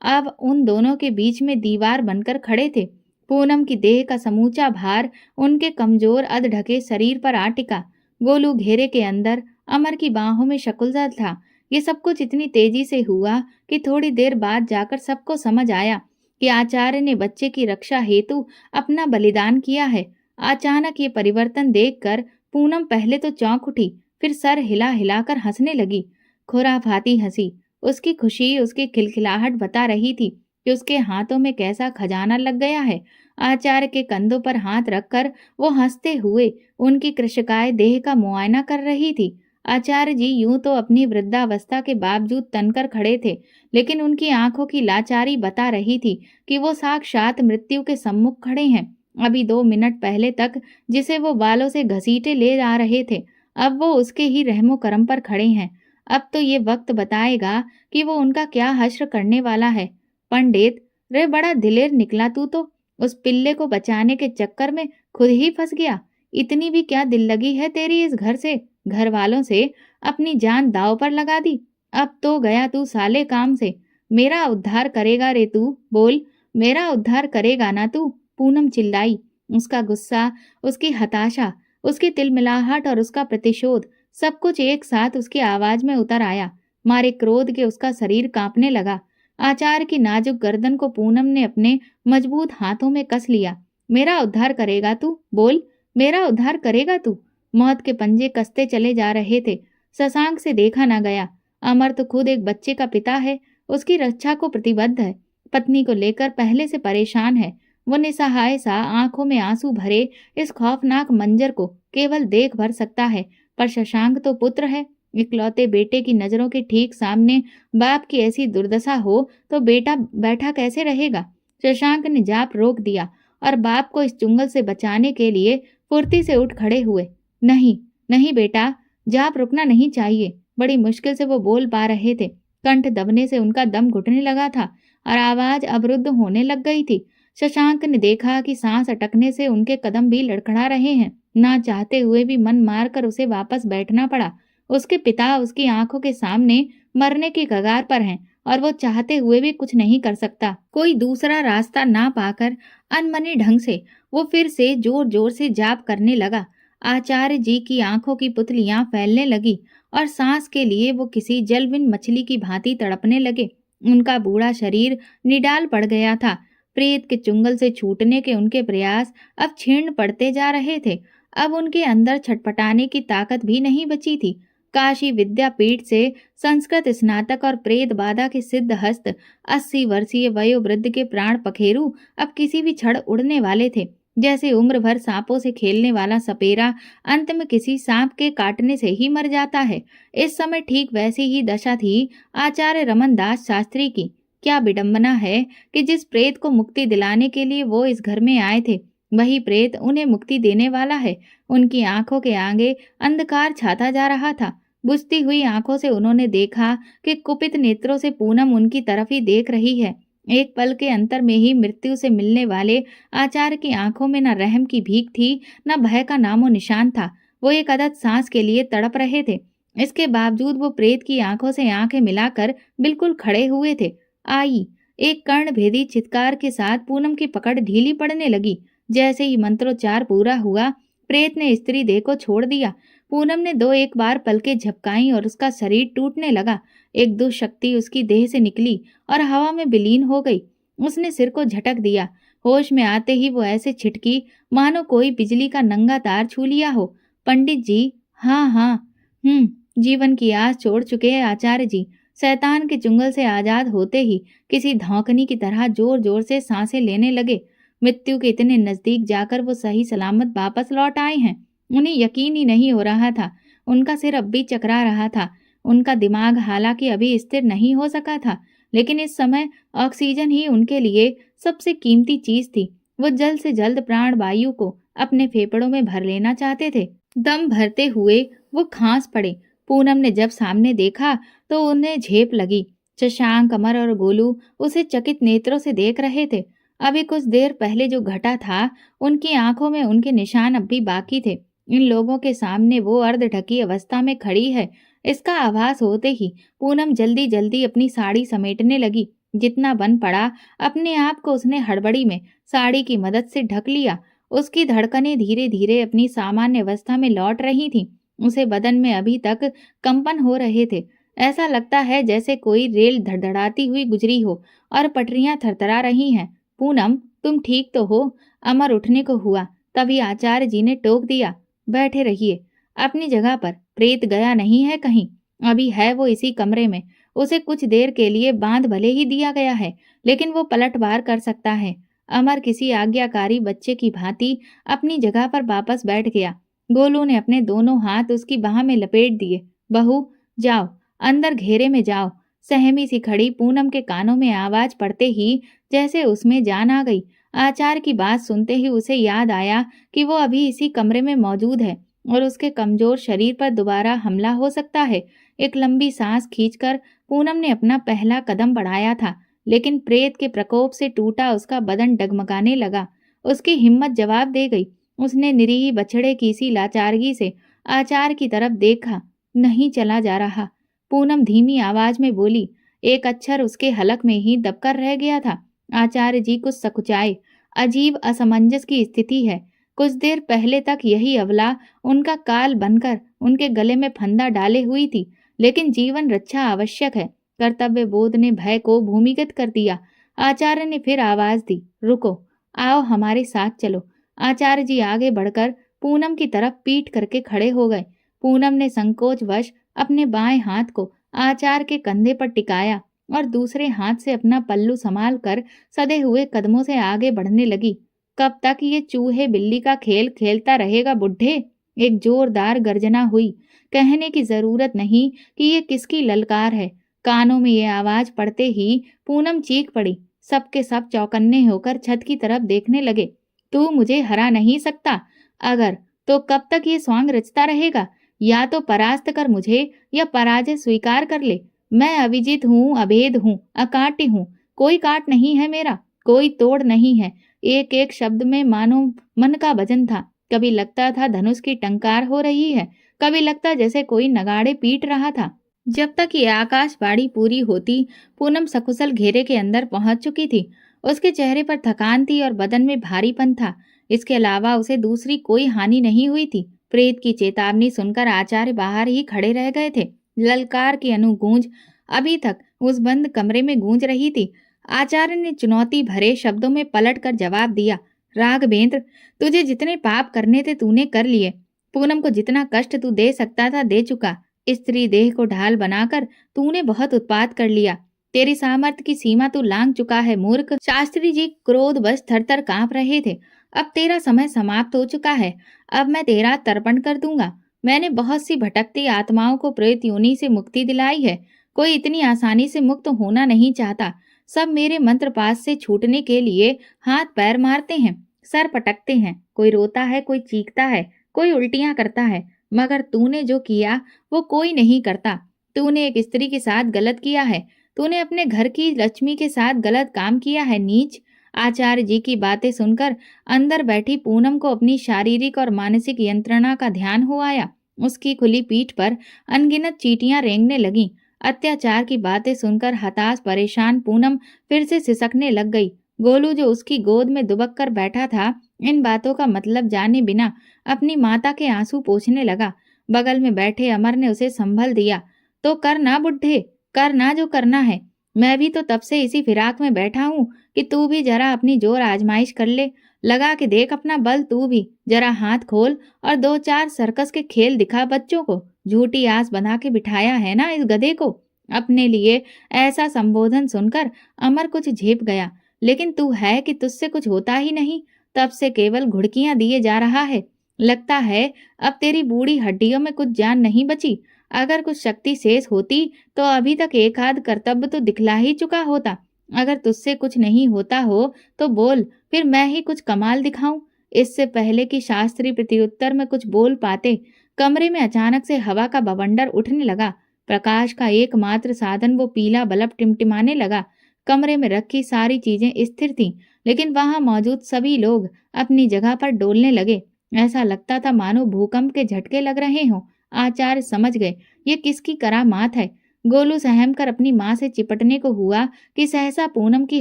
अब उन दोनों के बीच में दीवार बनकर खड़े थे। पूनम की देह का समूचा भार उनके कमजोर अधढके शरीर पर आ टिका। गोलू घेरे के अंदर अमर की बाहों में शकुलजा था। ये सब कुछ इतनी तेजी से हुआ कि थोड़ी देर बाद जाकर सबको समझ आया कि आचार्य ने बच्चे की रक्षा हेतु अपना बलिदान किया है। अचानक ये परिवर्तन देखकर पूनम पहले तो चौंक उठी, फिर सर हिला हिलाकर हंसने लगी। खुराफाती हंसी। उसकी खुशी, उसकी खिलखिलाहट बता रही थी कि उसके हाथों में कैसा खजाना लग गया है। आचार्य के कंधों पर हाथ रखकर वो हंसते हुए उनकी कृशकाय देह का मुआयना कर रही थी। आचार्य जी यूं तो अपनी वृद्धावस्था के बावजूद तनकर खड़े थे, लेकिन उनकी आंखों की लाचारी बता रही थी कि वो साक्षात मृत्यु के सम्मुख खड़े हैं। अभी 2 मिनट पहले तक जिसे वो बालों से घसीटे ले जा रहे थे, अब वो उसके ही रहमो करम पर खड़े हैं। अब तो ये वक्त बताएगा कि वो उनका क्या हश्र करने वाला है। पंडित, रे बड़ा दिलेर निकला तू तो। उस पिल्ले को बचाने के चक्कर में खुद ही फंस गया। इतनी भी क्या दिल लगी है तेरी इस घर से, घर वालों से अपनी जान दांव पर लगा दी। अब तो गया तू साले काम से। मेरा उद्धार करेगा रे तू, बोल, मेरा उद्धार करेगा ना तू? पूनम चिल्लाई। उसका गुस्सा, उसकी हताशा, उसकी तिलमिलाहट और उसका प्रतिशोध सब कुछ एक साथ उसकी आवाज में उतर आया। मारे क्रोध के उसका शरीर कांपने लगा। आचार्य की नाजुक गर्दन को पूनम ने अपने मजबूत हाथों में कस लिया। मेरा उद्धार करेगा तू, बोल, मेरा उद्धार करेगा तू? मौत के पंजे कसते चले जा रहे थे। शशांक से देखा ना गया। अमर तो खुद एक बच्चे का पिता है, उसकी रक्षा को प्रतिबद्ध है, पत्नी को लेकर पहले से परेशान है। वो निसहाय सा आंखों में आंसू भरे इस खौफनाक मंजर को केवल देख भर सकता है। पर शशांक तो पुत्र है। इकलौते बेटे की नजरों के ठीक सामने बाप की ऐसी दुर्दशा हो तो बेटा बैठा कैसे रहेगा? शशांक ने जाप रोक दिया और बाप को इस चुंगल से बचाने के लिए फुर्ती से उठ खड़े हुए। नहीं, नहीं बेटा, जाप रुकना नहीं चाहिए। बड़ी मुश्किल से वो बोल पा रहे थे। कंठ दबने से उनका दम घुटने लगा था और आवाज अवरुद्ध होने लग गई थी। शशांक ने देखा कि सांस अटकने से उनके कदम भी लड़खड़ा रहे हैं। ना चाहते हुए भी मन मारकर उसे वापस बैठना पड़ा। उसके पिता उसकी आंखों के सामने मरने की कगार पर हैं और वो चाहते हुए भी कुछ नहीं कर सकता। कोई दूसरा रास्ता ना पाकर अनमने ढंग से वो फिर से जोर जोर से जाप करने लगा। आचार्य जी की आंखों की पुतलियां फैलने लगी और सांस के लिए वो किसी जलविन मछली की भांति तड़पने लगे। उनका बूढ़ा शरीर निडाल पड़ गया था। प्रेत के चुंगल से छूटने के उनके प्रयास अब क्षीण पड़ते जा रहे थे। अब उनके अंदर छटपटाने की ताकत भी नहीं बची थी। काशी विद्यापीठ से संस्कृत स्नातक और प्रेत बाधा के सिद्ध हस्त 80 वर्षीय वयोवृद्ध के प्राण पखेरु अब किसी भी क्षण उड़ने वाले थे। जैसे उम्र भर सांपों से खेलने वाला सपेरा अंत में किसी सांप के काटने से ही मर जाता है, इस समय ठीक वैसी ही दशा थी आचार्य रमन दास शास्त्री की। क्या विडंबना है कि जिस प्रेत को मुक्ति दिलाने के लिए वो इस घर में आए थे, वही प्रेत उन्हें मुक्ति देने वाला है। उनकी आंखों के आगे अंधकार छाता जा रहा था। बुझती हुई आंखों से उन्होंने देखा कि कुपित नेत्रों से पूनम उनकी तरफ ही देख रही है। एक पल के अंतर में ही मृत्यु से मिलने वाले आचार्य की आंखों में न रहम की भीख थी, न भय का नामो निशान था। वो एक अदद सांस के लिए तड़प रहे थे। इसके बावजूद वो प्रेत की आंखों से आंखें मिलाकर बिल्कुल खड़े हुए थे। आई, एक कर्ण भेदी चित्कार के साथ पूनम की पकड़ ढीली पड़ने लगी। जैसे ही मंत्रोच्चार पूरा हुआ, प्रेत ने स्त्री देह को छोड़ दिया। पूनम ने 2-1 बार पलकें झपकाई और उसका शरीर टूटने लगा। एक दुष्शक्ति उसकी देह से निकली और हवा में विलीन हो गई। उसने सिर को झटक दिया। होश में आते ही वो ऐसे छिटकी मानो कोई बिजली का नंगा तार छू लिया हो। पंडित जी, हाँ हाँ, जीवन की आस छोड़ चुके हैं आचार्य जी। शैतान के चुंगल से आजाद होते ही किसी धौंकनी की तरह जोर जोर से सांसें लेने लगे। मृत्यु के इतने नजदीक जाकर वो सही सलामत वापस लौट आए हैं। उन्हें यकीन ही नहीं हो रहा था। उनका सिर अब भी चकरा रहा था। उनका दिमाग हालांकि अभी स्थिर नहीं हो सका था, लेकिन इस समय ऑक्सीजन ही उनके लिए सबसे कीमती चीज थी। वो जल्द से जल्द प्राण वायु को अपने फेफड़ों में भर लेना चाहते थे। दम भरते हुए वो खांस पड़े। पूनम ने जब सामने देखा तो उन्हें झेप लगी। शशांक, अमर और गोलू उसे चकित नेत्रों से देख रहे थे। अभी कुछ देर पहले जो घटा था, उनकी आंखों में उनके निशान अब भी बाकी थे। इन लोगों के सामने वो अर्ध ढकी अवस्था में खड़ी है, इसका आभास होते ही पूनम जल्दी जल्दी अपनी साड़ी समेटने लगी। जितना बन पड़ा अपने आप को उसने हड़बड़ी में साड़ी की मदद से ढक लिया। उसकी धड़कनें धीरे धीरे अपनी सामान्य अवस्था में लौट रही थीं। उसे बदन में अभी तक कंपन हो रहे थे। ऐसा लगता है जैसे कोई रेल धड़धड़ाती हुई गुजरी हो और पटरियां थरथरा रही हैं। पूनम, तुम ठीक तो हो? अमर उठने को हुआ, तभी आचार्य जी ने टोक दिया, बैठे रहिए अपनी जगह पर। प्रेत गया नहीं है कहीं, अभी है वो इसी कमरे में। उसे कुछ देर के लिए बांध भले ही दिया गया है, लेकिन वो पलटवार कर सकता है। अमर किसी आज्ञाकारी बच्चे की भांति अपनी जगह पर वापस बैठ गया। गोलू ने अपने दोनों हाथ उसकी बाह में लपेट दिए। बहू, जाओ अंदर घेरे में जाओ। सहमी सी खड़ी पूनम के कानों में आवाज पड़ते ही जैसे उसमें जान आ गई। आचार्य की बात सुनते ही उसे याद आया कि वो अभी इसी कमरे में मौजूद है और उसके कमजोर शरीर पर दोबारा हमला हो सकता है। एक लंबी सांस खींचकर पूनम ने अपना पहला कदम बढ़ाया था, लेकिन प्रेत के प्रकोप से टूटा उसका बदन डगमगाने लगा। उसकी हिम्मत जवाब दे गई। उसने निरीह बछड़े की सी लाचारगी से आचार की तरफ देखा। नहीं चला जा रहा। पूनम धीमी आवाज में बोली। एक अक्षर उसके हलक में ही दबकर रह गया था। आचार्य जी कुछ सकुचाए। अजीब असमंजस की स्थिति है। कुछ देर पहले तक यही अबला उनका काल बनकर उनके गले में फंदा डाले हुई थी, लेकिन जीवन रक्षा आवश्यक है। कर्तव्य बोध ने भय को भूमिगत कर दिया। आचार्य ने फिर आवाज दी, रुको, आओ हमारे साथ चलो। आचार्य जी आगे बढ़कर पूनम की तरफ पीठ करके खड़े हो गए। पूनम ने संकोचवश अपने बाएं हाथ को आचार्य के कंधे पर टिकाया और दूसरे हाथ से अपना पल्लू संभाल कर सधे हुए कदमों से आगे बढ़ने लगी। कब तक ये चूहे बिल्ली का खेल खेलता रहेगा बुड्ढे? एक जोरदार गर्जना हुई। कहने की जरूरत नहीं कि ये किसकी ललकार है। कानों में ये आवाज पड़ते ही पूनम चीख पड़ी। सबके सब चौकन्ने होकर छत की तरफ देखने लगे। तू मुझे हरा नहीं सकता। अगर तो कब तक ये स्वांग रचता रहेगा? या तो परास्त कर मुझे या पराजय स्वीकार कर ले। मैं अविजित हूँ, अभेद हूँ, अकाट्य हूँ। कोई काट नहीं है मेरा, कोई तोड़ नहीं है। एक एक शब्द में मानो मन का भजन था। कभी लगता था धनुष की टंकार हो रही है, कभी लगता जैसे कोई नगाड़े पीट रहा था। जब तक ये आकाशवाणी पूरी होती, पूनम सकुशल घेरे के अंदर पहुंच चुकी थी। उसके चेहरे पर थकान थी और बदन में भारीपन था। इसके अलावा उसे दूसरी कोई हानि नहीं हुई थी। प्रेत की चेतावनी सुनकर आचार्य बाहर ही खड़े रह गए थे। ललकार की अनुगूंज अभी तक उस बंद कमरे में गूंज रही थी। आचार्य ने चुनौती भरे शब्दों में पलट कर जवाब दिया, राघवेंद्र, तुझे जितने पाप करने थे तूने कर लिए। पूनम को जितना कष्ट तू दे सकता था दे चुका। स्त्री देह को ढाल बनाकर तूने बहुत उत्पात कर लिया। तेरी सामर्थ्य की सीमा तू लांघ चुका है मूर्ख। शास्त्री जी क्रोधवश थरथर कांप रहे थे। अब तेरा समय समाप्त हो चुका है। अब मैं तेरा तर्पण कर दूंगा। मैंने बहुत सी भटकती आत्माओं को प्रेत योनि से मुक्ति दिलाई है। कोई इतनी आसानी से मुक्त होना नहीं चाहता। सब मेरे मंत्र पास से छूटने के लिए हाथ पैर मारते हैं, सर पटकते हैं। कोई रोता है, कोई चीखता है, कोई उल्टियां करता है, मगर तूने जो किया वो कोई नहीं करता। तूने एक स्त्री के साथ गलत किया है। तूने अपने घर की लक्ष्मी के साथ गलत काम किया है, नीच। आचार्य जी की बातें सुनकर अंदर बैठी पूनम को अपनी शारीरिक और मानसिक यंत्रणा का ध्यान हो आया। उसकी खुली पीठ पर अनगिनत चींटियां रेंगने लगीं। अत्याचार की बातें सुनकर हताश परेशान पूनम फिर से सिसकने लग गई। गोलू जो उसकी गोद में दुबक कर बैठा था, इन बातों का मतलब जाने बिना अपनी माता के आंसू पोंछने लगा। बगल में बैठे अमर ने उसे संभल दिया। तो करना बुड्ढे, करना जो करना है। मैं भी तो तब से इसी फिराक में बैठा हूँ कि तू भी जरा अपनी जोर आजमाइश कर ले। लगा के देख अपना बल तू भी। जरा हाथ खोल और दो चार सर्कस के खेल दिखा बच्चों को। झूठी आस बना के बिठाया है ना इस गधे को। अपने लिए ऐसा संबोधन सुनकर अमर कुछ झेप गया। लेकिन तू है कि तुझसे कुछ होता ही नहीं। तब से केवल घुड़कियां दिए जा रहा है। लगता है अब तेरी बूढ़ी हड्डियों में कुछ जान नहीं बची। अगर कुछ शक्ति शेष होती तो अभी तक एक आध कर्तव्य तो दिखला ही चुका होता। अगर तुझसे कुछ नहीं होता हो तो बोल, फिर मैं ही कुछ कमाल दिखाऊं। इससे पहले कि शास्त्री प्रत्युत्तर में कुछ बोल पाते, कमरे में अचानक से हवा का बवंडर उठने लगा। प्रकाश का एकमात्र साधन वो पीला बल्ब टिमटिमाने लगा। कमरे में रखी सारी चीजें स्थिर थीं, लेकिन वहां मौजूद सभी लोग अपनी जगह पर डोलने लगे। ऐसा लगता था मानो भूकंप के झटके लग रहे हों। आचार्य समझ गए ये किसकी करामात है। गोलू सहम कर अपनी माँ से चिपटने को हुआ कि सहसा पूनम की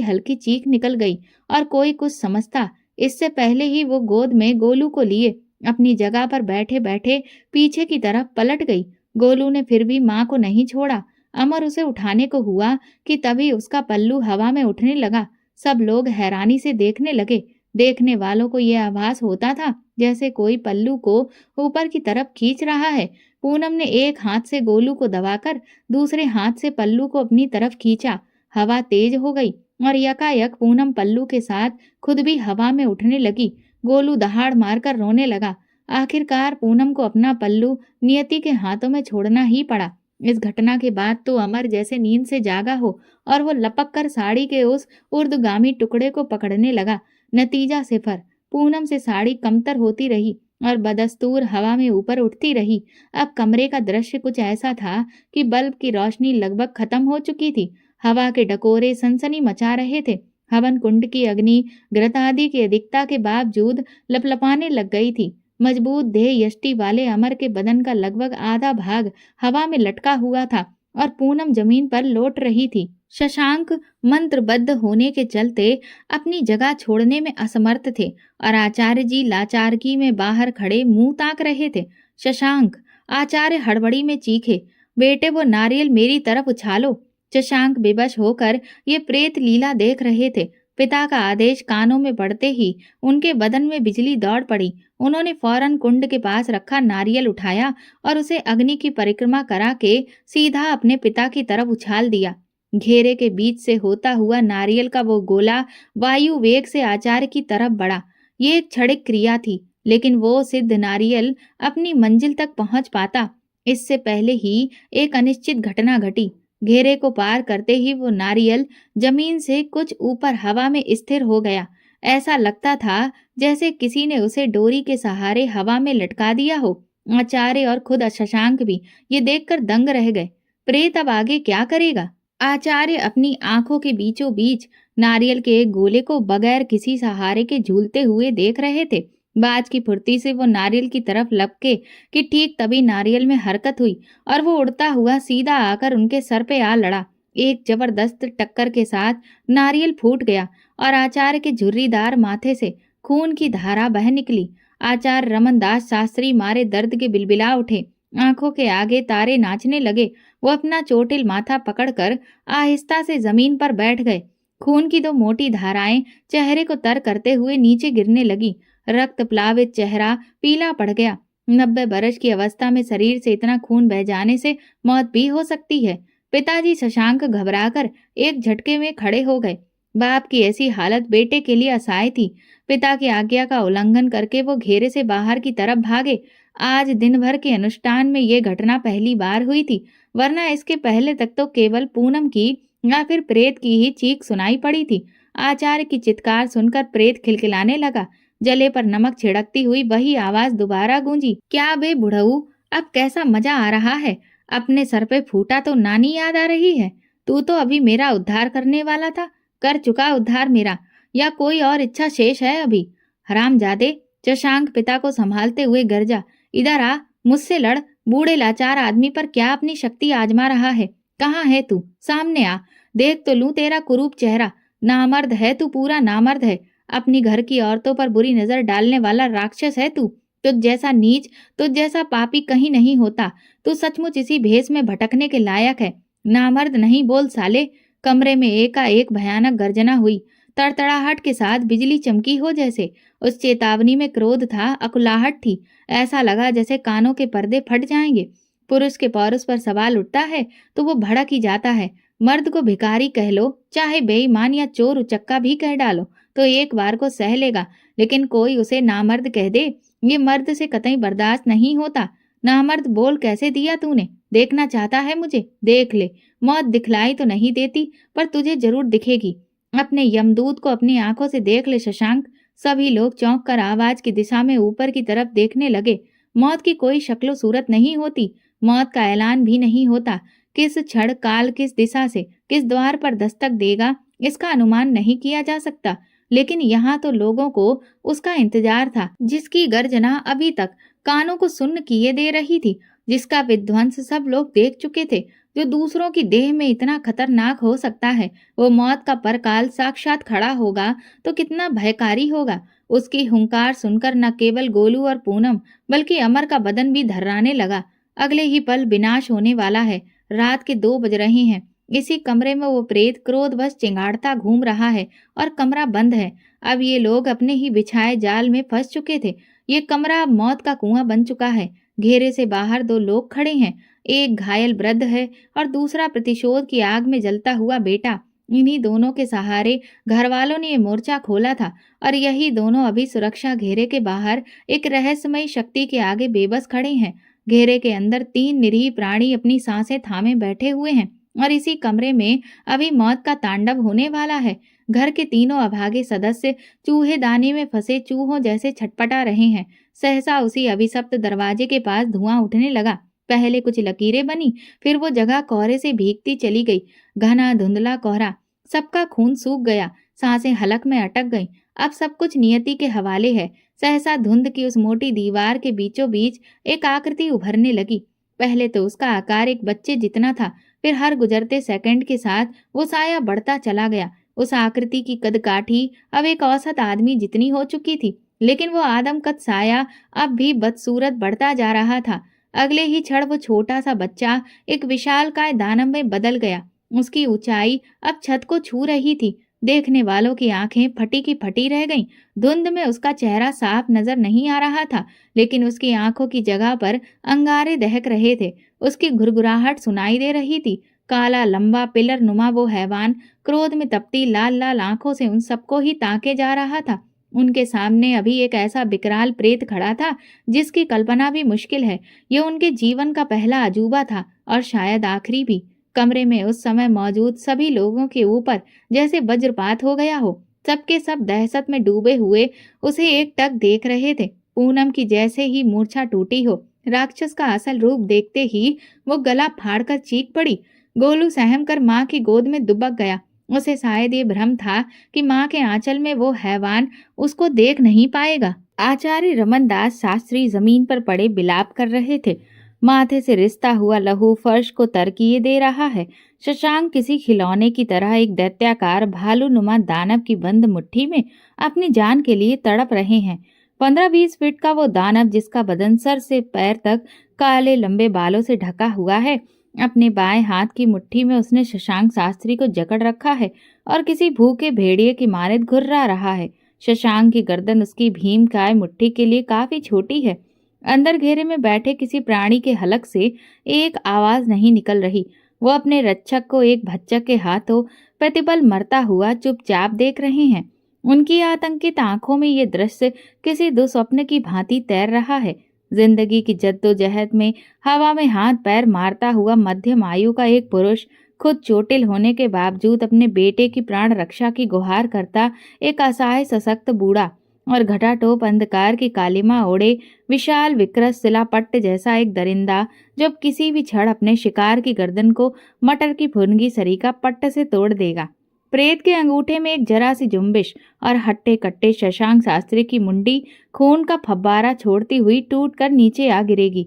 हल्की चीख निकल गई और कोई कुछ समझता इससे पहले ही वो गोद में गोलू को लिए अपनी जगह पर बैठे बैठे पीछे की तरफ पलट गई। गोलू ने फिर भी माँ को नहीं छोड़ा। अमर उसे उठाने को हुआ कि तभी उसका पल्लू हवा में उठने लगा। सब लोग हैरानी से देखने लगे। देखने वालों को यह आभास होता था जैसे कोई पल्लू को ऊपर की तरफ खींच रहा है। पूनम ने एक हाथ से गोलू को दबाकर दूसरे हाथ से पल्लू को अपनी तरफ खींचा। हवा तेज हो गई और यकायक पूनम पल्लू के साथ खुद भी हवा में उठने लगी। गोलू दहाड़ मारकर रोने लगा। आखिरकार पूनम को अपना पल्लू नियति के हाथों में छोड़ना ही पड़ा। इस घटना के बाद तो अमर जैसे नींद से जागा हो और वो लपक कर साड़ी के उस ऊर्ध्वगामी टुकड़े को पकड़ने लगा। नतीजा सिफर। पूनम से साड़ी कमतर होती रही और बदस्तूर हवा में ऊपर उठती रही। अब कमरे का दृश्य कुछ ऐसा था कि बल्ब की रोशनी लगभग खत्म हो चुकी थी। हवा के डकोरे सनसनी मचा रहे थे। हवन कुंड की अग्नि घृत आदि की अधिकता के बावजूद लपलपाने लग गई थी। मजबूत देह यष्टि वाले अमर के बदन का लगभग आधा भाग हवा में लटका हुआ था और पूनम जमीन पर लौट रही थी। शशांक मंत्रबद्ध होने के चलते अपनी जगह छोड़ने में असमर्थ थे और आचार्य जी लाचारगी में बाहर खड़े मुंह ताक रहे थे। शशांक, आचार्य हड़बड़ी में चीखे, बेटे वो नारियल मेरी तरफ उछालो। शशांक बेबस होकर ये प्रेत लीला देख रहे थे। पिता का आदेश कानों में पड़ते ही उनके बदन में बिजली दौड़ पड़ी। उन्होंने फौरन कुंड के पास रखा नारियल उठाया और उसे अग्नि की परिक्रमा करा के सीधा अपने पिता की तरफ उछाल दिया। घेरे के बीच से होता हुआ नारियल का वो गोला वायु वेग से आचार्य की तरफ बढ़ा। ये एक क्षणिक क्रिया थी, लेकिन वो सिद्ध नारियल अपनी मंजिल तक पहुंच पाता इससे पहले ही एक अनिश्चित घटना घटी। घेरे को पार करते ही वो नारियल जमीन से कुछ ऊपर हवा में स्थिर हो गया। ऐसा लगता था जैसे किसी ने उसे डोरी के सहारे हवा में लटका दिया हो। आचार्य और खुद शशांक भी ये देखकर दंग रह गए। प्रेत अब आगे क्या करेगा? आचार्य अपनी आंखों के बीचों बीच नारियल के एक गोले को बगैर किसी सहारे के झूलते हुए देख रहे थे। बाज की फुर्ती से वो नारियल की तरफ लपके कि ठीक तभी नारियल में हरकत हुई और वो उड़ता हुआ सीधा आकर उनके सर पे आ लड़ा। एक जबरदस्त टक्कर के साथ नारियल फूट गया और आचार्य के झुर्रीदार माथे से खून की धारा बह निकली। आचार्य रमनदास शास्त्री मारे दर्द के बिलबिला उठे। आंखों के आगे तारे नाचने लगे। वो अपना चोटिल माथा पकड़कर आहिस्ता से जमीन पर बैठ गए। खून की दो मोटी धाराएं चेहरे को तर करते हुए नीचे गिरने लगी। रक्त प्लावित चेहरा पीला पड़ गया। 90 बरस की अवस्था में शरीर से इतना खून बह जाने से मौत भी हो सकती है। पिताजी शशांक घबराकर एक झटके में खड़े हो गए। बाप की ऐसी हालत बेटे के लिए असहाय थी। पिता की आज्ञा का उल्लंघन करके वो घेरे से बाहर की तरफ भागे। आज दिन भर के अनुष्ठान में ये घटना पहली बार हुई थी, वरना इसके पहले तक तो केवल पूनम की या फिर प्रेत की ही चीख सुनाई पड़ी थी। आचार्य की चित्कार सुनकर प्रेत खिलखिलाने लगा। जले पर नमक छिड़कती हुई वही आवाज दोबारा गूंजी, क्या बे बुढ़ऊ, अब कैसा मजा आ रहा है? अपने सर पे फूटा तो नानी याद आ रही है? तू तो अभी मेरा उद्धार करने वाला था, कर चुका उद्धार मेरा, या कोई और इच्छा शेष है अभी? हरामजादे! शशांक पिता को संभालते हुए गरजा, इधर आ, मुझसे लड़। बूढ़े लाचार आदमी पर क्या अपनी शक्ति आजमा रहा है? कहाँ है तू? सामने आ, देख तो लूं तेरा कुरूप चेहरा। नामर्द है तू, पूरा नामर्द है। अपनी घर की औरतों पर बुरी नजर डालने वाला राक्षस है तू। तुझ जैसा नीच, तुझ जैसा पापी कहीं नहीं होता। तू सचमुच इसी भेष में भटकने के लायक है। नामर्द नहीं बोल साले। कमरे में एकाएक भयानक गर्जना हुई। तड़तड़ाहट के साथ बिजली चमकी हो जैसे। उस चेतावनी में क्रोध था, अकुलाहट थी। ऐसा लगा जैसे कानों के पर्दे फट जाएंगे। पुरुष के पौरुष पर सवाल उठता है तो वो भड़क ही जाता है। मर्द को भिखारी कह लो, चाहे बेईमान या चोर उचक्का भी कह डालो, तो एक बार को सह लेगा, लेकिन कोई उसे नामर्द कह दे, ये मर्द से कतई बर्दाश्त नहीं होता। नामर्द बोल कैसे दिया तूने? देखना चाहता है मुझे? देख ले। मौत दिखलाई तो नहीं देती, पर तुझे जरूर दिखेगी। अपने यमदूत को अपनी आंखों से देख ले शशांक। सभी लोग चौंक कर आवाज की दिशा में ऊपर की तरफ देखने लगे। मौत की कोई शक्लो सूरत नहीं होती, मौत का ऐलान भी नहीं होता। किस क्षण काल किस दिशा से किस द्वार पर दस्तक देगा, इसका अनुमान नहीं किया जा सकता। लेकिन यहाँ तो लोगों को उसका इंतजार था, जिसकी गर्जना अभी तक कानों को सुन्न किए दे रही थी, जिसका विध्वंस सब लोग देख चुके थे। जो दूसरों की देह में इतना खतरनाक हो सकता है, वो मौत का परकाल साक्षात खड़ा होगा तो कितना भयकारी होगा। उसकी हुंकार सुनकर न केवल गोलू और पूनम बल्कि अमर का बदन भी धर्राने लगा। अगले ही पल विनाश होने वाला है। रात के 2 बज रहे हैं। इसी कमरे में वो प्रेत क्रोधवश चिंगाड़ता घूम रहा है और कमरा बंद है। अब ये लोग अपने ही बिछाए जाल में फंस चुके थे। ये कमरा मौत का कुआं बन चुका है। घेरे से बाहर 2 लोग खड़े हैं। एक घायल वृद्ध है और दूसरा प्रतिशोध की आग में जलता हुआ बेटा। इन्हीं दोनों के सहारे घर वालों ने ये मोर्चा खोला था और यही दोनों अभी सुरक्षा घेरे के बाहर एक रहस्यमयी शक्ति के आगे बेबस खड़े हैं। घेरे के अंदर 3 निरीह प्राणी अपनी सांसें थामे बैठे हुए हैं और इसी कमरे में अभी मौत का तांडव होने वाला है। घर के तीनों अभागे सदस्य चूहेदानी में फंसे चूहों जैसे छटपटा रहे हैं। सहसा उसी अभिशप्त दरवाजे के पास धुआं उठने लगा। पहले कुछ लकीरें बनी, फिर वो जगह कोहरे से भीगती चली गई। घना धुंधला कोहरा, सबका खून सूख गया, सांसें हलक में अटक गईं। अब सब कुछ नियति के हवाले है। सहसा धुंध की उस मोटी दीवार के बीचों बीच एक आकृति उभरने लगी। पहले तो उसका आकार एक बच्चे जितना था, फिर हर गुजरते सेकंड के साथ वो साया बढ़ता चला गया। उस आकृति की कदकाठी अब एक औसत आदमी जितनी हो चुकी थी, लेकिन वो आदमकद साया अब भी बदसूरत बढ़ता जा रहा था। अगले ही क्षण वो छोटा सा बच्चा एक विशालकाय दानव में बदल गया। उसकी ऊंचाई अब छत को छू रही थी। देखने वालों की आंखें फटी की फटी रह गईं। धुंध में उसका चेहरा साफ नजर नहीं आ रहा था, लेकिन उसकी आंखों की जगह पर अंगारे दहक रहे थे। उसकी घुरघुराहट सुनाई दे रही थी। काला लंबा पिलर नुमा वो हैवान क्रोध में तपती लाल लाल आंखों से उन सबको ही ताके जा रहा था। उनके सामने अभी एक ऐसा विकराल प्रेत खड़ा था जिसकी कल्पना भी मुश्किल है। यह उनके जीवन का पहला अजूबा था और शायद आखिरी भी। कमरे में उस समय मौजूद सभी लोगों के ऊपर जैसे वज्रपात हो गया हो। सबके सब दहशत में डूबे हुए उसे एक टक देख रहे थे। पूनम की जैसे ही मूर्छा टूटी हो। राक्षस का असल रूप देखते ही वो गला फाड़कर चीख पड़ी। गोलू सहम कर माँ की गोद में दुबक गया। उसे शायद ये भ्रम था कि माँ के आंचल में वो हैवान उसको देख नहीं पाएगा। आचार्य रमन दास शास्त्री जमीन पर पड़े बिलाप कर रहे थे। माथे से रिसता हुआ लहू फर्श को तरकिए दे रहा है। शशांक किसी खिलौने की तरह एक दैत्याकार भालूनुमा दानव की बंद मुट्ठी में अपनी जान के लिए तड़प रहे हैं। 15-20 फीट का वो दानव, जिसका बदन सर से पैर तक काले लंबे बालों से ढका हुआ है, अपने बाएं हाथ की मुट्ठी में उसने शशांक शास्त्री को जकड़ रखा है और किसी भूखे भेड़िए की मानद घुर्रा रहा है। शशांक की गर्दन उसकी भीमकाय मुट्ठी के लिए काफी छोटी है। अंदर घेरे में बैठे किसी प्राणी के हलक से एक आवाज नहीं निकल रही। वो अपने रक्षक को एक भच्चक के हाथों प्रतिपल मरता हुआ चुपचाप देख रहे हैं। उनकी आतंकित आंखों में ये दृश्य किसी दुस्वप्न की भांति तैर रहा है। जिंदगी की जद्दोजहद में हवा में हाथ पैर मारता हुआ मध्यम आयु का एक पुरुष, खुद चोटिल होने के बावजूद अपने बेटे की प्राण रक्षा की गुहार करता एक असहाय सशक्त बूढ़ा, और घटाटोप अंधकार की कालिमा ओढ़े विशाल विकृत शिलापट्ट जैसा एक दरिंदा, जो किसी भी क्षण अपने शिकार की गर्दन को मटर की फुनगी सरीका पट्ट से तोड़ देगा। प्रेत के अंगूठे में एक जरा सी जुम्बिश और हट्टे कट्टे शशांक शास्त्री की मुंडी खून का फब्बारा छोड़ती हुई टूट कर नीचे आ गिरेगी।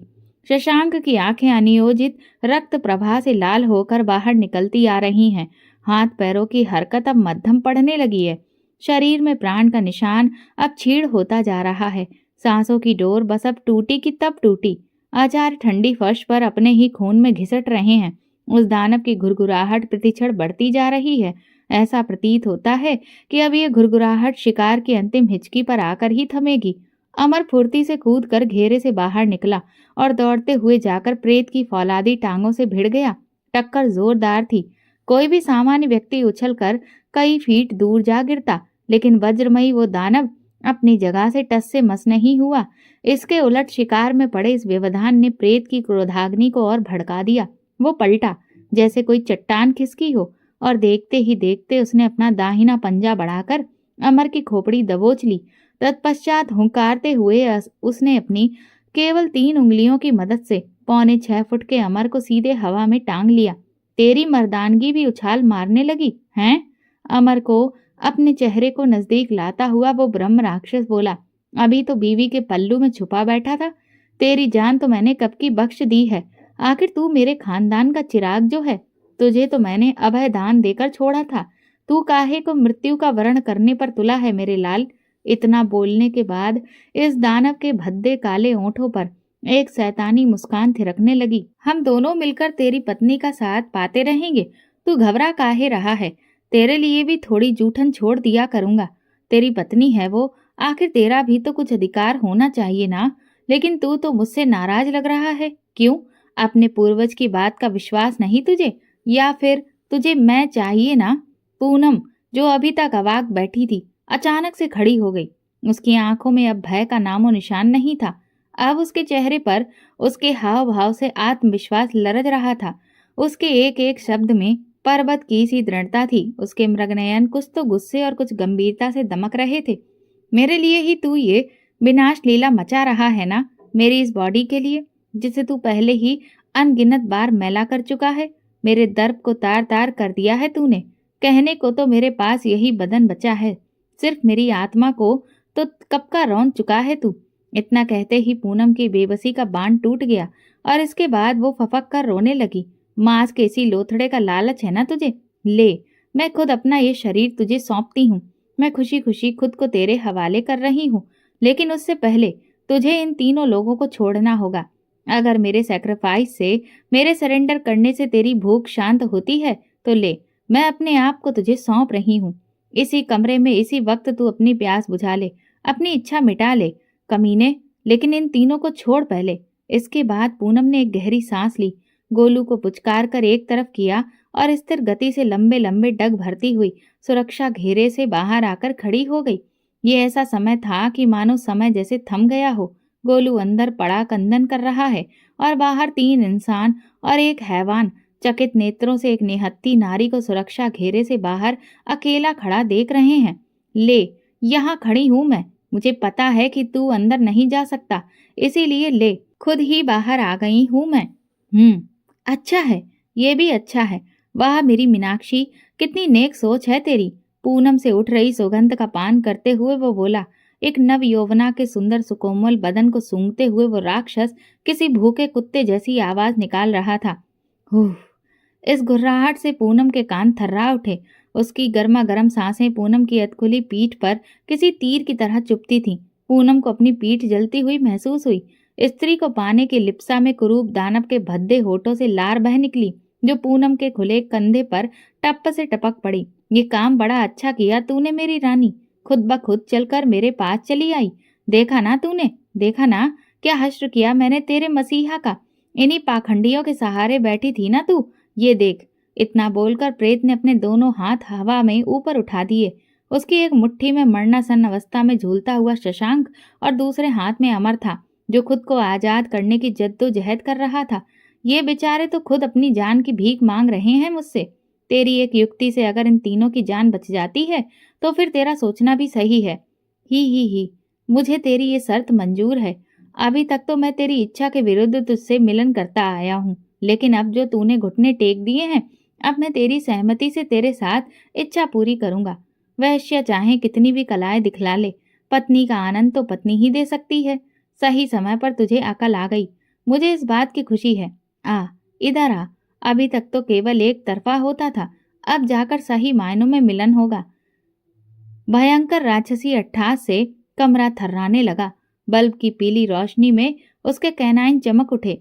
शशांक की आंखें अनियोजित रक्त प्रवाह से लाल होकर बाहर निकलती आ रही हैं। हाथ पैरों की हरकत अब मध्यम पड़ने लगी है। शरीर में प्राण का निशान अब क्षीण होता जा रहा है। सांसों की डोर बस अब टूटी की तब टूटी। आचार्य ठंडी फर्श पर अपने ही खून में घिसट रहे हैं। उस दानव की घुरघुराहट प्रतिक्षण बढ़ती जा रही है। ऐसा प्रतीत होता है कि अब ये घुरघुराहट शिकार की अंतिम हिचकी पर आकर ही थमेगी। अमर फुर्ती से कूद कर घेरे से बाहर निकला और दौड़ते हुए जाकर प्रेत की फौलादी टांगों से भिड़ गया। टक्कर जोरदार थी। कोई भी सामान्य व्यक्ति उछल कर कई फीट दूर जा गिरता, लेकिन वज्रमयी वो दानव अपनी जगह से टस से मस नहीं हुआ। इसके उलट शिकार में पड़े इस व्यवधान ने प्रेत की क्रोधाग्नि को और भड़का दिया। वो पलटा जैसे कोई चट्टान खिसकी हो, और देखते ही देखते उसने अपना दाहिना पंजा बढ़ाकर अमर की खोपड़ी दबोच ली। तत्पश्चात हुंकारते हुए उसने अपनी केवल 3 उंगलियों की मदद से 6.25 फुट के अमर को सीधे हवा में टांग लिया। तेरी मर्दानगी भी उछाल मारने लगी हैं? अमर को अपने चेहरे को नजदीक लाता हुआ वो ब्रह्म राक्षस बोला, अभी तो बीवी के पल्लू में छुपा बैठा था। तेरी जान तो मैंने कब की बख्श दी है। आखिर तू मेरे खानदान का चिराग जो है। तुझे तो मैंने अभय दान देकर छोड़ा था। तू काहे को मृत्यु का वर्ण करने पर तुला है मेरे लाल। इतना बोलने के बाद इस दानव के भद्दे काले ओंठों पर एक शैतानी मुस्कान थिरकने लगी। हम दोनों मिलकर तेरी पत्नी का साथ पाते रहेंगे। तू घबरा काहे रहा है? तेरे लिए भी थोड़ी जूठन छोड़ दिया करूंगा। तेरी पत्नी है वो, आखिर तेरा भी तो कुछ अधिकार होना चाहिए ना। लेकिन तू तो मुझसे नाराज लग रहा है। क्यों? अपने पूर्वज की बात का विश्वास नहीं तुझे, या फिर तुझे मैं चाहिए ना? पूनम, जो अभी तक अवाक बैठी थी, अचानक से खड़ी हो गई। उसकी आंखों में अब भय का नामो निशान नहीं था। अब उसके चेहरे पर, उसके हाव भाव से आत्मविश्वास लरज रहा था। उसके एक एक शब्द में पर्वत की सी दृढ़ता थी। उसके मृगनयन कुछ तो गुस्से और कुछ गंभीरता से दमक रहे थे। मेरे लिए ही तू ये विनाश लीला मचा रहा है ना? मेरी इस बॉडी के लिए? जिसे तू पहले ही अनगिनत बार मैला कर चुका है। मेरे दर्प को तार तार कर दिया है तूने। कहने को तो मेरे पास यही बदन बचा है, सिर्फ मेरी आत्मा को तो कब का रौंद चुका है तू। इतना कहते ही पूनम की बेबसी का बांध टूट गया और इसके बाद वो फपक कर रोने लगी। मांस के इसी लोथड़े का लालच है ना तुझे? ले, मैं खुद अपना ये शरीर तुझे सौंपती हूँ। मैं खुशी खुशी खुद को तेरे हवाले कर रही हूँ, लेकिन उससे पहले तुझे इन तीनों लोगों को छोड़ना होगा। अगर मेरे सैक्रिफाइस से, मेरे सरेंडर करने से तेरी भूख शांत होती है तो ले, मैं अपने आप को तुझे सौंप रही हूँ। इसी कमरे में इसी वक्त तू अपनी प्यास बुझा ले, अपनी इच्छा मिटा ले कमीने, लेकिन इन तीनों को छोड़ पहले। इसके बाद पूनम ने एक गहरी सांस ली, गोलू को पुचकार कर एक तरफ किया और स्थिर गति से लंबे लंबे डग भरती हुई सुरक्षा घेरे से बाहर आकर खड़ी हो गई। ये ऐसा समय था कि मानो समय जैसे थम गया हो। गोलू अंदर पड़ा कंदन कर रहा है और बाहर तीन इंसान और एक हैवान चकित नेत्रों से एक निहत्थी नारी को सुरक्षा घेरे से बाहर अकेला खड़ा देख रहे हैं। ले, यहाँ खड़ी हूं मैं, मुझे पता है कि तू अंदर नहीं जा सकता, इसीलिए ले, खुद ही बाहर आ गई हूं मैं। अच्छा है, ये भी अच्छा है। वाह मेरी मीनाक्षी, कितनी नेक सोच है तेरी। पूनम से उठ रही सुगंध का पान करते हुए वो बोला। एक नव यौवना के सुंदर सुकोमल बदन को सूंघते हुए वो राक्षस किसी भूखे कुत्ते जैसी आवाज निकाल रहा था। हुफ! इस घुर्राहट से पूनम के कान थर्रा उठे। उसकी गर्मा गर्म सांसें पूनम की अधखुली पीठ पर किसी तीर की तरह चुभती थीं। पूनम को अपनी पीठ जलती हुई महसूस हुई। स्त्री को पाने की लिप्सा में कुरूप दानव के भद्दे होठों से लार बह निकली, जो पूनम के खुले कंधे पर टप से टपक पड़ी। ये काम बड़ा अच्छा किया तूने मेरी रानी, खुद ब खुद चलकर मेरे पास चली आई। देखा ना तूने, देखा ना क्या हश्र किया मैंने तेरे मसीहा का। इन्हीं पाखंडियों के सहारे बैठी थी ना तू, ये देख। इतना बोलकर प्रेत ने अपने दोनों हाथ हवा में ऊपर उठा दिए। उसकी एक मुट्ठी में मरणासन अवस्था में झूलता हुआ शशांक और दूसरे हाथ में अमर था, जो खुद को आजाद करने की जद्दोजहद कर रहा था। ये बेचारे तो खुद अपनी जान की भीख मांग रहे हैं मुझसे। तेरी एक युक्ति से अगर इन तीनों की जान बच जाती है तो फिर तेरा सोचना भी सही है। ही, मुझे तेरी ये शर्त मंजूर है। अभी तक तो मैं तेरी इच्छा के विरुद्ध तुझसे मिलन करता आया हूँ, लेकिन अब जो तूने घुटने टेक दिए हैं, अब मैं तेरी सहमति से तेरे साथ इच्छा पूरी करूंगा। वैश्य चाहे कितनी भी कलाएं दिखला ले, पत्नी का आनंद तो पत्नी ही दे सकती है। सही समय पर तुझे अकल आ गई, मुझे इस बात की खुशी है। इधर आ। अभी तक तो केवल एक तरफा होता था, अब जाकर सही मायनों में मिलन होगा। भयंकर राक्षसी अट्ठास से कमरा थर्राने लगा। बल्ब की पीली रोशनी में उसके कैनाइन चमक उठे।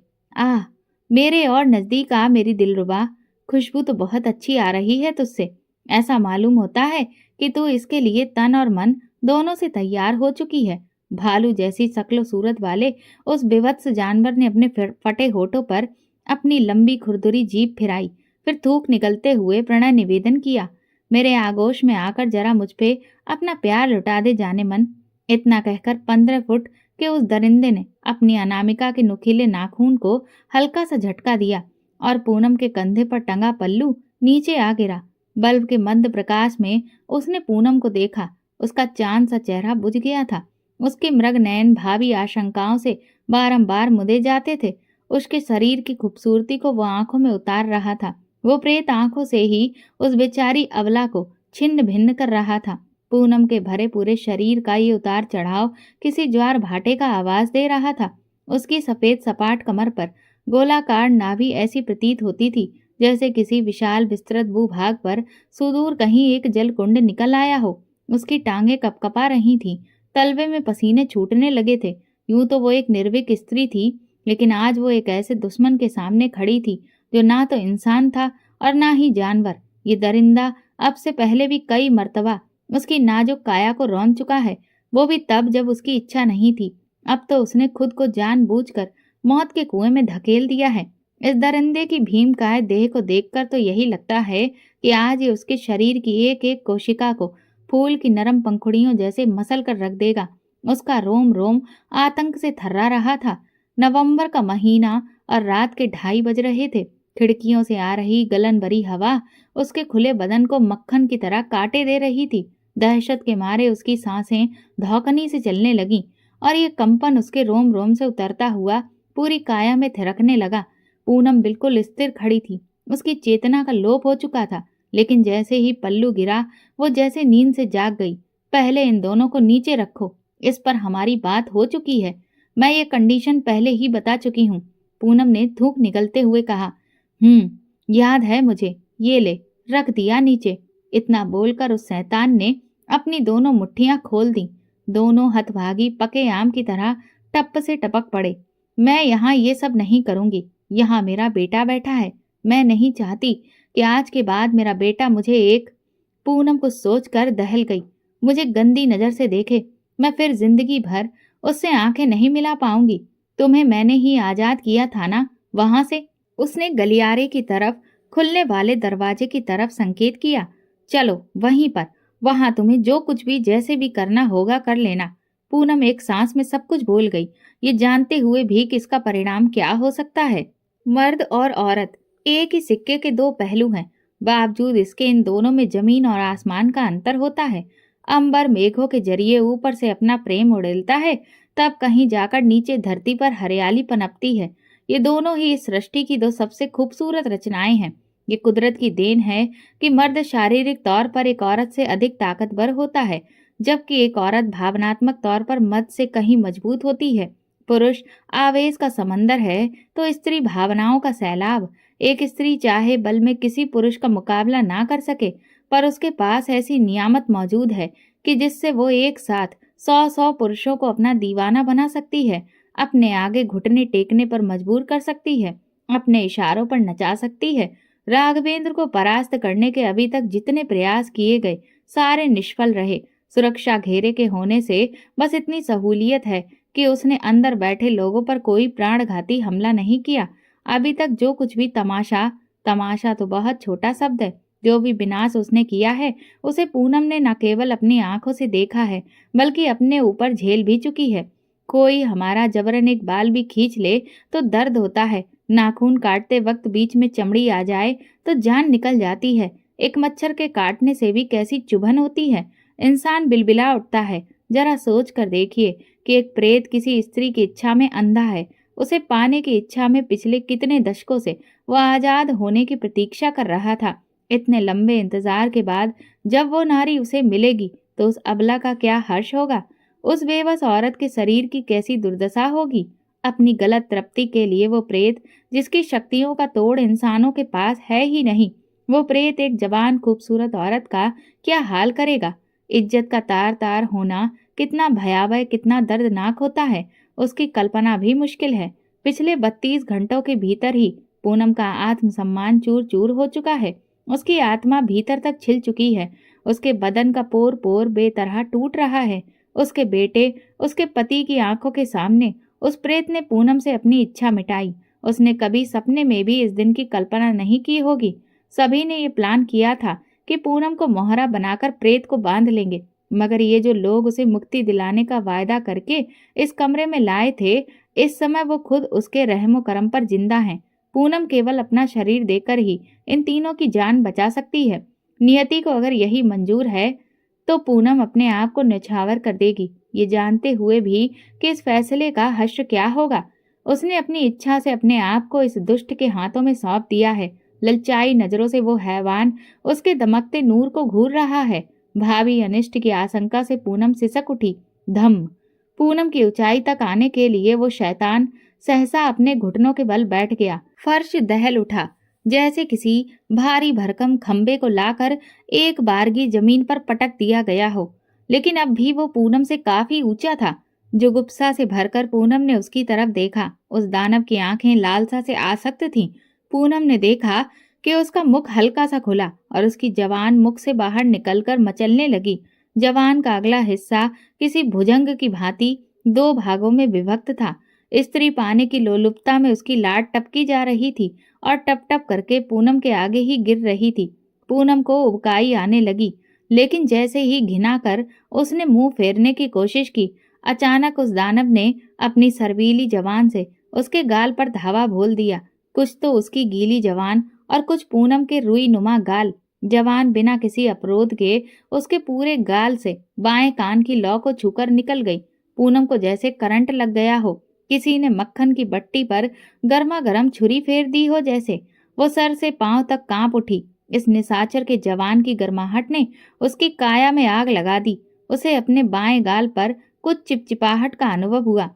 मेरे और नजदीक आ मेरी दिलरुबा, खुशबू तो बहुत अच्छी आ रही है तुझसे। ऐसा मालूम होता है कि तू इसके लिए तन और मन दोनों से तैयार हो चुकी है। भालू जैसी शक्ल सूरत वाले उस बेवत्स जानवर ने अपने फटे होठों पर अपनी लंबी खुरदुरी जीभ फिराई, फिर थूक निकलते हुए प्रणय निवेदन किया। मेरे आगोश में आकर जरा मुझ पे अपना प्यार लुटा दे जाने मन। इतना कहकर 15 फुट के उस दरिंदे ने अपनी अनामिका के नुकीले नाखून को हल्का सा झटका दिया और पूनम के कंधे पर टंगा पल्लू नीचे आ गिरा। बल्ब के मंद प्रकाश में उसने पूनम को देखा। उसका चांद सा चेहरा बुझ गया था। उसके मृग नयन भावी आशंकाओं से बारंबार मुदे जाते थे। उसके शरीर की खूबसूरती को वो आंखों में उतार रहा था। वो प्रेत आंखों से ही उस बेचारी अबला को छिन्न भिन्न कर रहा था। पूनम के भरे पूरे शरीर का ये उतार चढ़ाव किसी ज्वार भाटे का आवाज दे रहा था। उसकी सफेद सपाट कमर पर गोलाकार नाभि ऐसी प्रतीत होती थी जैसे किसी विशाल विस्तृत भूभाग पर सुदूर कहीं एक जलकुंड निकल आया हो। उसकी टांगें कपकपा रही थीं, तलवे में पसीने छूटने लगे थे। यूं तो वो एक निर्भीक स्त्री थी, लेकिन आज वो एक ऐसे दुश्मन के सामने खड़ी थी जो ना तो इंसान था और ना ही जानवर। ये दरिंदा अब से पहले भी कई मर्तबा उसकी नाजुक काया को रौंद चुका है, वो भी तब जब उसकी इच्छा नहीं थी। अब तो उसने खुद को जानबूझकर मौत के कुएं में धकेल दिया है। इस दरिंदे की भीमकाय देह को देखकर तो यही लगता है कि आज ये उसके शरीर की एक एक कोशिका को फूल की नरम पंखुड़ियों जैसे मसल कर रख देगा। उसका रोम रोम आतंक से थर्रा रहा था। नवंबर का महीना और रात के 2:30 बज रहे थे। खिड़कियों से आ रही गलन भरी हवा उसके खुले बदन को मक्खन की तरह काटे दे रही थी। दहशत के मारे उसकी सांसें धौकनी से चलने लगीं और ये कंपन उसके रोम रोम से उतरता हुआ पूरी काया में थिरकने लगा। पूनम बिल्कुल स्थिर खड़ी थी। उसकी चेतना का लोप हो चुका था, लेकिन जैसे ही पल्लू गिरा, वो जैसे नींद से जाग गई। पहले इन दोनों को नीचे रखो, इस पर हमारी बात हो चुकी है। मैं ये कंडीशन पहले ही बता चुकी हूँ। पूनम ने थूक निकलते हुए कहा। याद है मुझे, ये ले, रख दिया नीचे। इतना बोलकर उस शैतान ने अपनी दोनों मुट्ठियां खोल दी। दोनों हथभागी पके आम की तरह टप से टपक पड़े। मैं यहाँ ये सब नहीं करूंगी। यहाँ मेरा बेटा बैठा है। मैं नहीं चाहती कि आज के बाद मेरा बेटा मुझे एक। पूनम कुछ सोचकर दहल गई। मुझे गंदी नजर से देखे, मैं फिर जिंदगी भर उससे आंखें नहीं मिला पाऊंगी। तुम्हें मैंने ही आजाद किया था ना, वहां से। उसने गलियारे की तरफ, खुलने वाले दरवाजे की तरफ संकेत किया। चलो वहीं पर, वहां तुम्हें जो कुछ भी जैसे भी करना होगा कर लेना। पूनम एक सांस में सब कुछ बोल गई, ये जानते हुए भी कि इसका परिणाम क्या हो सकता है। मर्द और औरत एक ही सिक्के के दो पहलू हैं। बावजूद इसके इन दोनों में जमीन और आसमान का अंतर होता है। अंबर मेघों के जरिए ऊपर से अपना प्रेम उड़ेलता है, तब कहीं जाकर नीचे धरती पर हरियाली पनपती है। ये दोनों ही इस सृष्टि की दो सबसे खूबसूरत रचनाएं हैं। ये कुदरत की देन है कि मर्द शारीरिक तौर पर एक औरत से अधिक ताकतवर होता है, जबकि एक औरत भावनात्मक तौर पर मर्द से कहीं मजबूत होती है। पुरुष आवेश का समंदर है तो स्त्री भावनाओं का सैलाब। एक स्त्री चाहे बल में किसी पुरुष का मुकाबला ना कर सके, पर उसके पास ऐसी नियामत मौजूद है कि जिससे वो एक साथ 100 पुरुषों को अपना दीवाना बना सकती है, अपने आगे घुटने टेकने पर मजबूर कर सकती है, अपने इशारों पर नचा सकती है। राघवेंद्र को परास्त करने के अभी तक जितने प्रयास किए गए, सारे निष्फल रहे। सुरक्षा घेरे के होने से बस इतनी सहूलियत है कि उसने अंदर बैठे लोगों पर कोई प्राणघाती हमला नहीं किया। अभी तक जो कुछ भी तमाशा, तमाशा तो बहुत छोटा शब्द है, जो भी विनाश उसने किया है, उसे पूनम ने न केवल अपनी आंखों से देखा है, बल्कि अपने ऊपर झेल भी चुकी है। कोई हमारा जबरन एक बाल भी खींच ले तो दर्द होता है। नाखून काटते वक्त बीच में चमड़ी आ जाए तो जान निकल जाती है। एक मच्छर के काटने से भी कैसी चुभन होती है। इंसान बिलबिला उठता है। जरा सोच कर देखिए कि एक प्रेत किसी स्त्री की इच्छा में अंधा है। उसे पाने की इच्छा में पिछले कितने दशकों से वह आजाद होने की प्रतीक्षा कर रहा था। इतने लंबे इंतजार के बाद जब वो नारी उसे मिलेगी तो उस अबला का क्या हर्ष होगा। उस बेबस औरत के शरीर की कैसी दुर्दशा होगी। अपनी गलत तृप्ति के लिए वो प्रेत, जिसकी शक्तियों का तोड़ इंसानों के पास है ही नहीं, वो प्रेत एक जवान खूबसूरत औरत का क्या हाल करेगा। इज्जत का तार तार होना कितना भयावह, कितना दर्दनाक होता है, उसकी कल्पना भी मुश्किल है। पिछले 32 घंटों के भीतर ही पूनम का आत्मसम्मान चूर चूर हो चुका है। उसकी आत्मा भीतर तक छिल चुकी है। उसके बदन का पोर पोर बेतरह टूट रहा है। उसके बेटे, उसके पति की आंखों के सामने उस प्रेत ने पूनम से अपनी इच्छा मिटाई। उसने कभी सपने में भी इस दिन की कल्पना नहीं की होगी। सभी ने ये प्लान किया था कि पूनम को मोहरा बनाकर प्रेत को बांध लेंगे, मगर ये जो लोग उसे मुक्ति दिलाने का वायदा करके इस कमरे में लाए थे, इस समय वो खुद उसके रहमो करम पर जिंदा हैं। पूनम केवल अपना शरीर देकर ही इन तीनों की जान बचा सकती है। नियति को अगर यही मंजूर है तो पूनम अपने आप को न्यौछावर कर देगी, ये जानते हुए भी कि इस फैसले का हश्र क्या होगा। उसने अपनी इच्छा से अपने आप को इस दुष्ट के हाथों में सौंप दिया है। ललचाई नजरों से वो हैवान उसके दमकते नूर को घूर रहा है। भावी अनिष्ट की आशंका से पूनम सिसक उठी। धम। पूनम की ऊंचाई तक आने के लिए वो शैतान सहसा अपने घुटनों के बल बैठ गया। फर्श दहल उठा, जैसे किसी भारी भरकम खंबे को लाकर एक बारगी जमीन पर पटक दिया गया हो। लेकिन अब भी वो पूनम से काफी ऊंचा था। जुगुप्सा से भरकर पूनम ने उसकी तरफ देखा। उस दानव की आंखें लालसा से आसक्त थीं। पूनम ने देखा कि उसका मुख हल्का सा खुला और उसकी जवान मुख से बाहर निकलकर मचलने लगी। जवान का अगला हिस्सा किसी भुजंग की भांति 2 भागों में विभक्त था। स्त्री पाने की लोलुपता में उसकी लाट टपकी जा रही थी और टप टप करके पूनम के आगे ही गिर रही थी। पूनम को उबकाई आने लगी, लेकिन जैसे ही घिना कर उसने मुंह फेरने की कोशिश की, अचानक उस दानव ने अपनी सरवीली जवान से उसके गाल पर धावा बोल दिया। कुछ तो उसकी गीली जवान और कुछ पूनम के रुई नुमा गाल। जवान बिना किसी अपरोध के उसके पूरे गाल से बाएं कान की लौ को छूकर निकल गई। पूनम को जैसे करंट लग गया हो। किसी ने मक्खन की बट्टी पर गर्मा गर्म छुरी फेर दी हो जैसे। वो सर से पांव तक कांप उठी। इस निशाचर के जवान की गर्माहट ने उसकी काया में आग लगा दी। उसे अपने बाएं गाल पर कुछ चिपचिपाहट का अनुभव हुआ।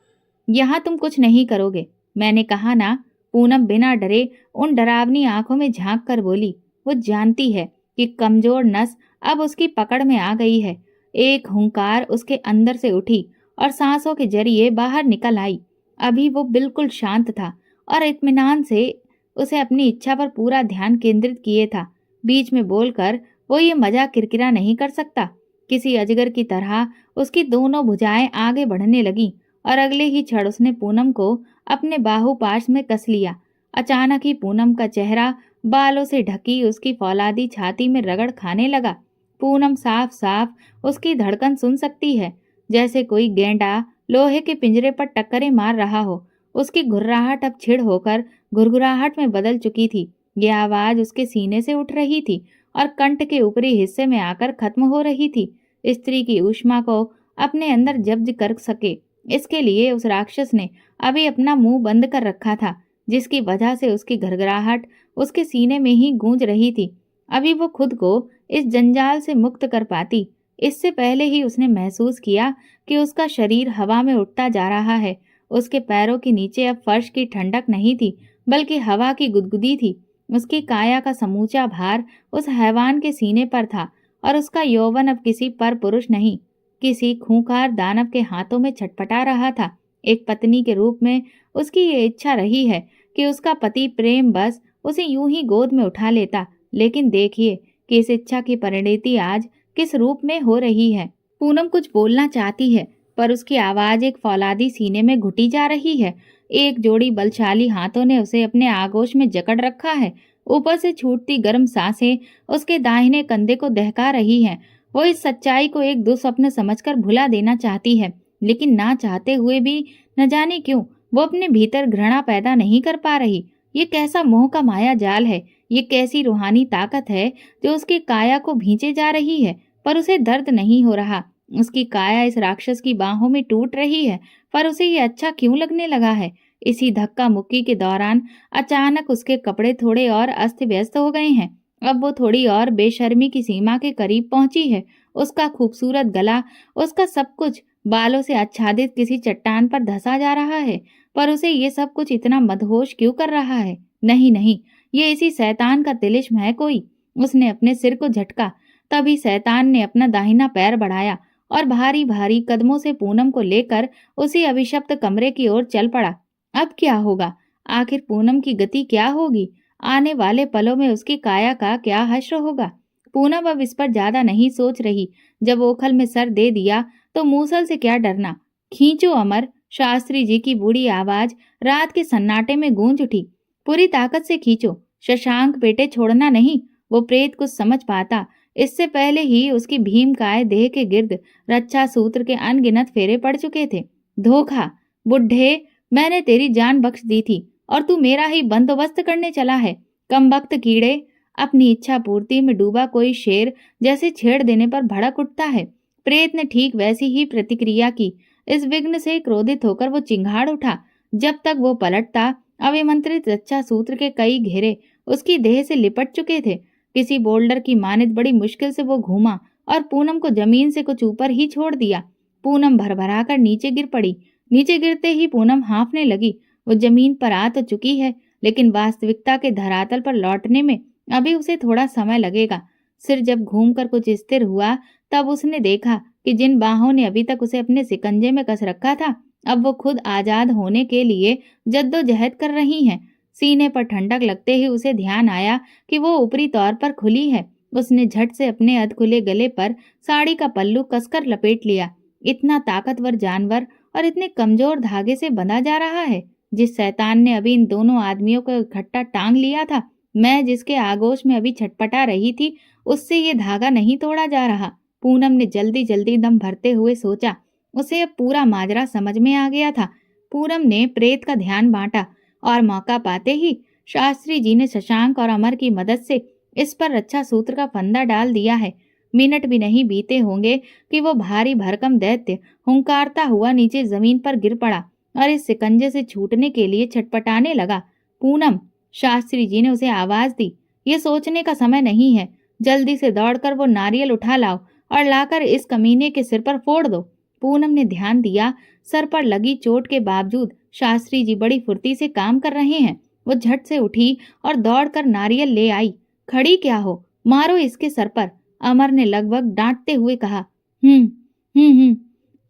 यहाँ तुम कुछ नहीं करोगे, मैंने कहा ना। पूनम बिना डरे उन डरावनी आंखों में झांक कर बोली। वो जानती है कि कमजोर नस अब उसकी पकड़ में आ गई है। एक हुंकार उसके अंदर से उठी और सांसों के जरिए बाहर निकल आई। अभी वो बिल्कुल शांत था और इत्मीनान से उसे अपनी इच्छा पर पूरा ध्यान केंद्रित किए था। बीच में बोलकर वो ये मजाक किरकिरा नहीं कर सकता। किसी अजगर की तरह उसकी दोनों भुजाएं आगे बढ़ने लगी और अगले ही क्षण उसने पूनम को अपने बाहुपाश में कस लिया। अचानक ही पूनम का चेहरा बालों से ढकी उसकी फौलादी छाती में रगड़ खाने लगा। पूनम साफ साफ उसकी धड़कन सुन सकती है, जैसे कोई गेंडा लोहे के पिंजरे पर टक्करें मार रहा हो। उसकी घुर्राहट अब छिड़ होकर घुरघुराहट में बदल चुकी थी। यह आवाज उसके सीने से उठ रही थी और कंठ के ऊपरी हिस्से में आकर खत्म हो रही थी। स्त्री की ऊष्मा को अपने अंदर जब्त कर सके, इसके लिए उस राक्षस ने अभी अपना मुंह बंद कर रखा था, जिसकी वजह से उसकी घरघराहट उसके सीने में ही गूंज रही थी। अभी वो खुद को इस जंजाल से मुक्त कर पाती। इससे पहले ही उसने महसूस किया कि उसका शरीर हवा में उठता जा रहा है। उसके पैरों के नीचे अब फर्श की ठंडक नहीं थी, बल्कि हवा की गुदगुदी थी। उसकी काया का समूचा भार उस हैवान के सीने पर था और उसका यौवन अब किसी पर पुरुष नहीं, किसी खूंखार दानव के हाथों में छटपटा रहा था। एक पत्नी के रूप में उसकी ये इच्छा रही है कि उसका पति प्रेम बस उसे यूं ही गोद में उठा लेता। लेकिन देखिए कि इस इच्छा की परिणति आज किस रूप में हो रही है। पूनम कुछ बोलना चाहती है, पर उसकी आवाज एक फौलादी सीने में घुटी जा रही है। एक जोड़ी बलशाली हाथों ने उसे अपने आगोश में जकड़ रखा है। ऊपर से छूटती गर्म सांसें उसके दाहिने कंधे को दहका रही हैं। वो इस सच्चाई को एक दुस्वप्न समझकर भुला देना चाहती है, लेकिन ना चाहते हुए भी न जाने क्यों वो अपने भीतर घृणा पैदा नहीं कर पा रही। ये कैसा मोह का माया जाल है, ये कैसी रूहानी ताकत है जो उसकी काया को भींचे जा रही है, पर उसे दर्द नहीं हो रहा। उसकी काया इस राक्षस की बाहों में टूट रही है, पर उसे ये अच्छा क्यों लगने लगा है। इसी धक्का मुक्की के दौरान अचानक उसके कपड़े थोड़े और अस्त व्यस्त हो गए हैं। अब वो थोड़ी और बेशर्मी की सीमा के करीब पहुंची है। उसका खूबसूरत गला, उसका सब कुछ बालों से आच्छादित किसी चट्टान पर धंसा जा रहा है, पर उसे ये सब कुछ इतना मदहोश क्यों कर रहा है। नहीं नहीं, ये इसी शैतान का तिलिस्म है कोई। उसने अपने सिर को झटका। तभी शैतान ने अपना दाहिना पैर बढ़ाया और भारी भारी कदमों से पूनम को लेकर उसी अभिशप्त कमरे की ओर चल पड़ा। अब क्या होगा? आखिर पूनम की गति क्या होगी? आने वाले पलों में उसकी काया का क्या हश्र होगा? पूनम अब इस पर ज्यादा नहीं सोच रही। जब ओखल में सर दे दिया तो मूसल से क्या डरना। खींचो अमर, शास्त्री जी की बूढ़ी आवाज रात के सन्नाटे में गूंज उठी। पूरी ताकत से खींचो, शशांक बेटे छोड़ना नहीं। वो प्रेत कुछ समझ पाता इससे पहले ही उसकी भीमकाय देह के गिर्द रक्षा सूत्र के अनगिनत फेरे पड़ चुके थे। धोखा बुढ़े, मैंने तेरी जान बख्श दी थी और तू मेरा ही बंदोबस्त करने चला है। कमबख्त कीड़े, अपनी इच्छा पूर्ति में डूबा कोई शेर जैसे छेड़ देने पर भड़क उठता है। प्रेत ने ठीक वैसी ही प्रतिक्रिया की। इस विघ्न से क्रोधित होकर वो चिंगाड़ उठा। जब तक वो पलटता, अविमंत्रित रक्षा सूत्र के कई घेरे उसकी देह से लिपट चुके थे। किसी बोल्डर की मानित बड़ी मुश्किल से वो घूमा और पूनम को जमीन से कुछ ऊपर ही छोड़ दिया। पूनम भरभरा कर नीचे गिर पड़ी। नीचे गिरते ही पूनम हाँफने लगी। वो जमीन पर आ तो चुकी है, लेकिन वास्तविकता के धरातल पर लौटने में अभी उसे थोड़ा समय लगेगा। सिर जब घूमकर कुछ स्थिर हुआ, तब उसने देखा कि जिन बाहों ने अभी तक उसे अपने शिकंजे में कस रखा था, अब वो खुद आजाद होने के लिए जद्दोजहद कर रही हैं। सीने पर ठंडक लगते ही उसे ध्यान आया कि वो ऊपरी तौर पर खुली है। उसने झट से अपने अधखुले गले पर साड़ी का पल्लू कसकर लपेट लिया। इतना ताकतवर जानवर और इतने कमजोर धागे से बंधा जा रहा है। जिस शैतान ने अभी इन दोनों आदमियों को इकट्ठा टांग लिया था, मैं जिसके आगोश में अभी छटपटा रही थी, उससे ये धागा नहीं तोड़ा जा रहा। पूनम ने जल्दी जल्दी दम भरते हुए सोचा। उसे अब पूरा माजरा समझ में आ गया था। पूनम ने प्रेत का ध्यान बांटा और मौका पाते ही शास्त्री जी ने शशांक और अमर की मदद से इस पर रक्षा सूत्र का फंदा डाल दिया है। मिनट भी नहीं बीते होंगे कि वो भारी भरकम दैत्य हुंकारता हुआ नीचे जमीन पर गिर पड़ा। और इस शिकंजे से छूटने के लिए छटपटाने लगा। पूनम, शास्त्री जी ने उसे आवाज दी, ये सोचने का समय नहीं है। जल्दी से दौड़कर वो नारियल उठा लाओ और लाकर इस कमीने के सिर पर फोड़ दो। पूनम ने ध्यान दिया, सर पर लगी चोट के बावजूद शास्त्री जी बड़ी फुर्ती से काम कर रहे हैं। वो झट से उठी और दौड़कर नारियल ले आई। खड़ी क्या हो, मारो इसके सर पर, अमर ने लगभग डांटते हुए कहा। हम्म,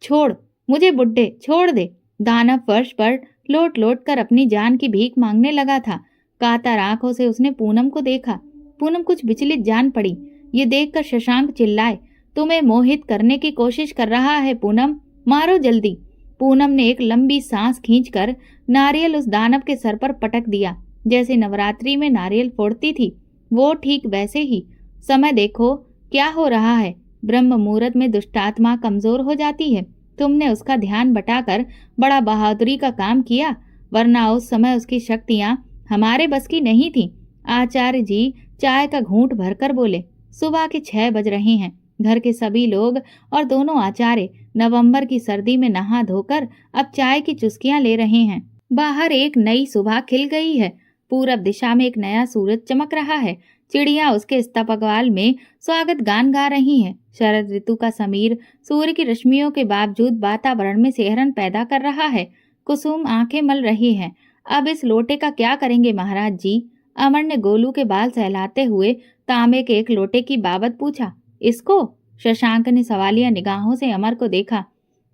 छोड़ मुझे बुड्ढे, छोड़ दे। दानव फर्श पर लोट लोट कर अपनी जान की भीख मांगने लगा था। कातर आंखों से उसने पूनम को देखा। पूनम कुछ विचलित जान पड़ी। ये देखकर शशांक चिल्लाए, तुम्हें मोहित करने की कोशिश कर रहा है पूनम, मारो जल्दी। पूनम ने एक लंबी सांस खींचकर नारियल उस दानव के सर पर पटक दिया, जैसे नवरात्रि में नारियल फोड़ती थी। वो ठीक वैसे ही। समय देखो क्या हो रहा है। ब्रह्म मुहूर्त में दुष्टात्मा कमजोर हो जाती है। तुमने उसका ध्यान बटाकर बड़ा बहादुरी का काम किया, वरना उस समय उसकी शक्तियां हमारे बस की नहीं थी। आचार्य जी चाय का घूंट भरकर बोले, सुबह के 6 बज रहे हैं। घर के सभी लोग और दोनों आचार्य नवंबर की सर्दी में नहा धोकर अब चाय की चुस्कियां ले रहे हैं। बाहर एक नई सुबह खिल गई है। पूरब दिशा में एक नया सूरज चमक रहा है। चिड़िया उसके स्तपकवाल में स्वागत गान गा रही हैं। शरद ऋतु का समीर सूर्य की रश्मियों के बावजूद वातावरण में सेहरन पैदा कर रहा है। कुसुम आंखें मल रही हैं। अब इस लोटे का क्या करेंगे महाराज जी? अमर ने गोलू के बाल सहलाते हुए तांबे के एक लोटे की बाबत पूछा। इसको? शशांक ने सवालिया निगाहों से अमर को देखा,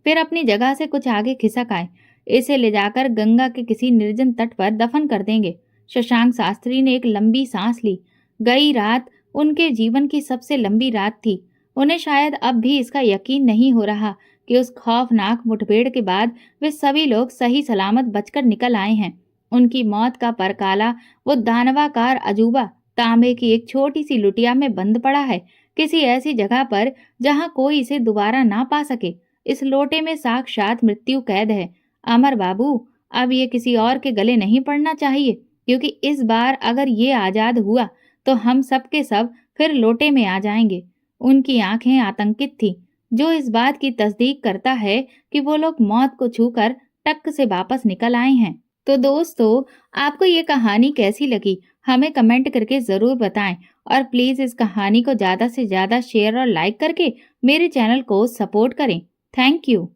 फिर अपनी जगह से कुछ आगे खिसक आए। इसे ले जाकर गंगा के किसी निर्जन तट पर दफन कर देंगे। शशांक शास्त्री ने एक लंबी सांस ली। गई रात उनके जीवन की सबसे लंबी रात थी। उन्हें शायद अब भी इसका यकीन नहीं हो रहा कि उस खौफनाक मुठभेड़ के बाद वे सभी लोग सही सलामत बचकर निकल आए हैं। उनकी मौत का परकाला वो दानवाकार अजूबा तांबे की एक छोटी सी लुटिया में बंद पड़ा है, किसी ऐसी जगह पर जहां कोई इसे दोबारा ना पा सके। इस लोटे में साक्षात मृत्यु कैद है। अमर बाबू, अब ये किसी और के गले नहीं पड़ना चाहिए, क्योंकि इस बार अगर ये आजाद हुआ तो हम सब के सब फिर लोटे में आ जाएंगे। उनकी आंखें आतंकित थी, जो इस बात की तस्दीक करता है कि वो लोग मौत को छूकर टक से वापस निकल आए हैं। तो दोस्तों, आपको ये कहानी कैसी लगी हमें कमेंट करके ज़रूर बताएं, और प्लीज़ इस कहानी को ज़्यादा से ज़्यादा शेयर और लाइक करके मेरे चैनल को सपोर्ट करें। Thank you.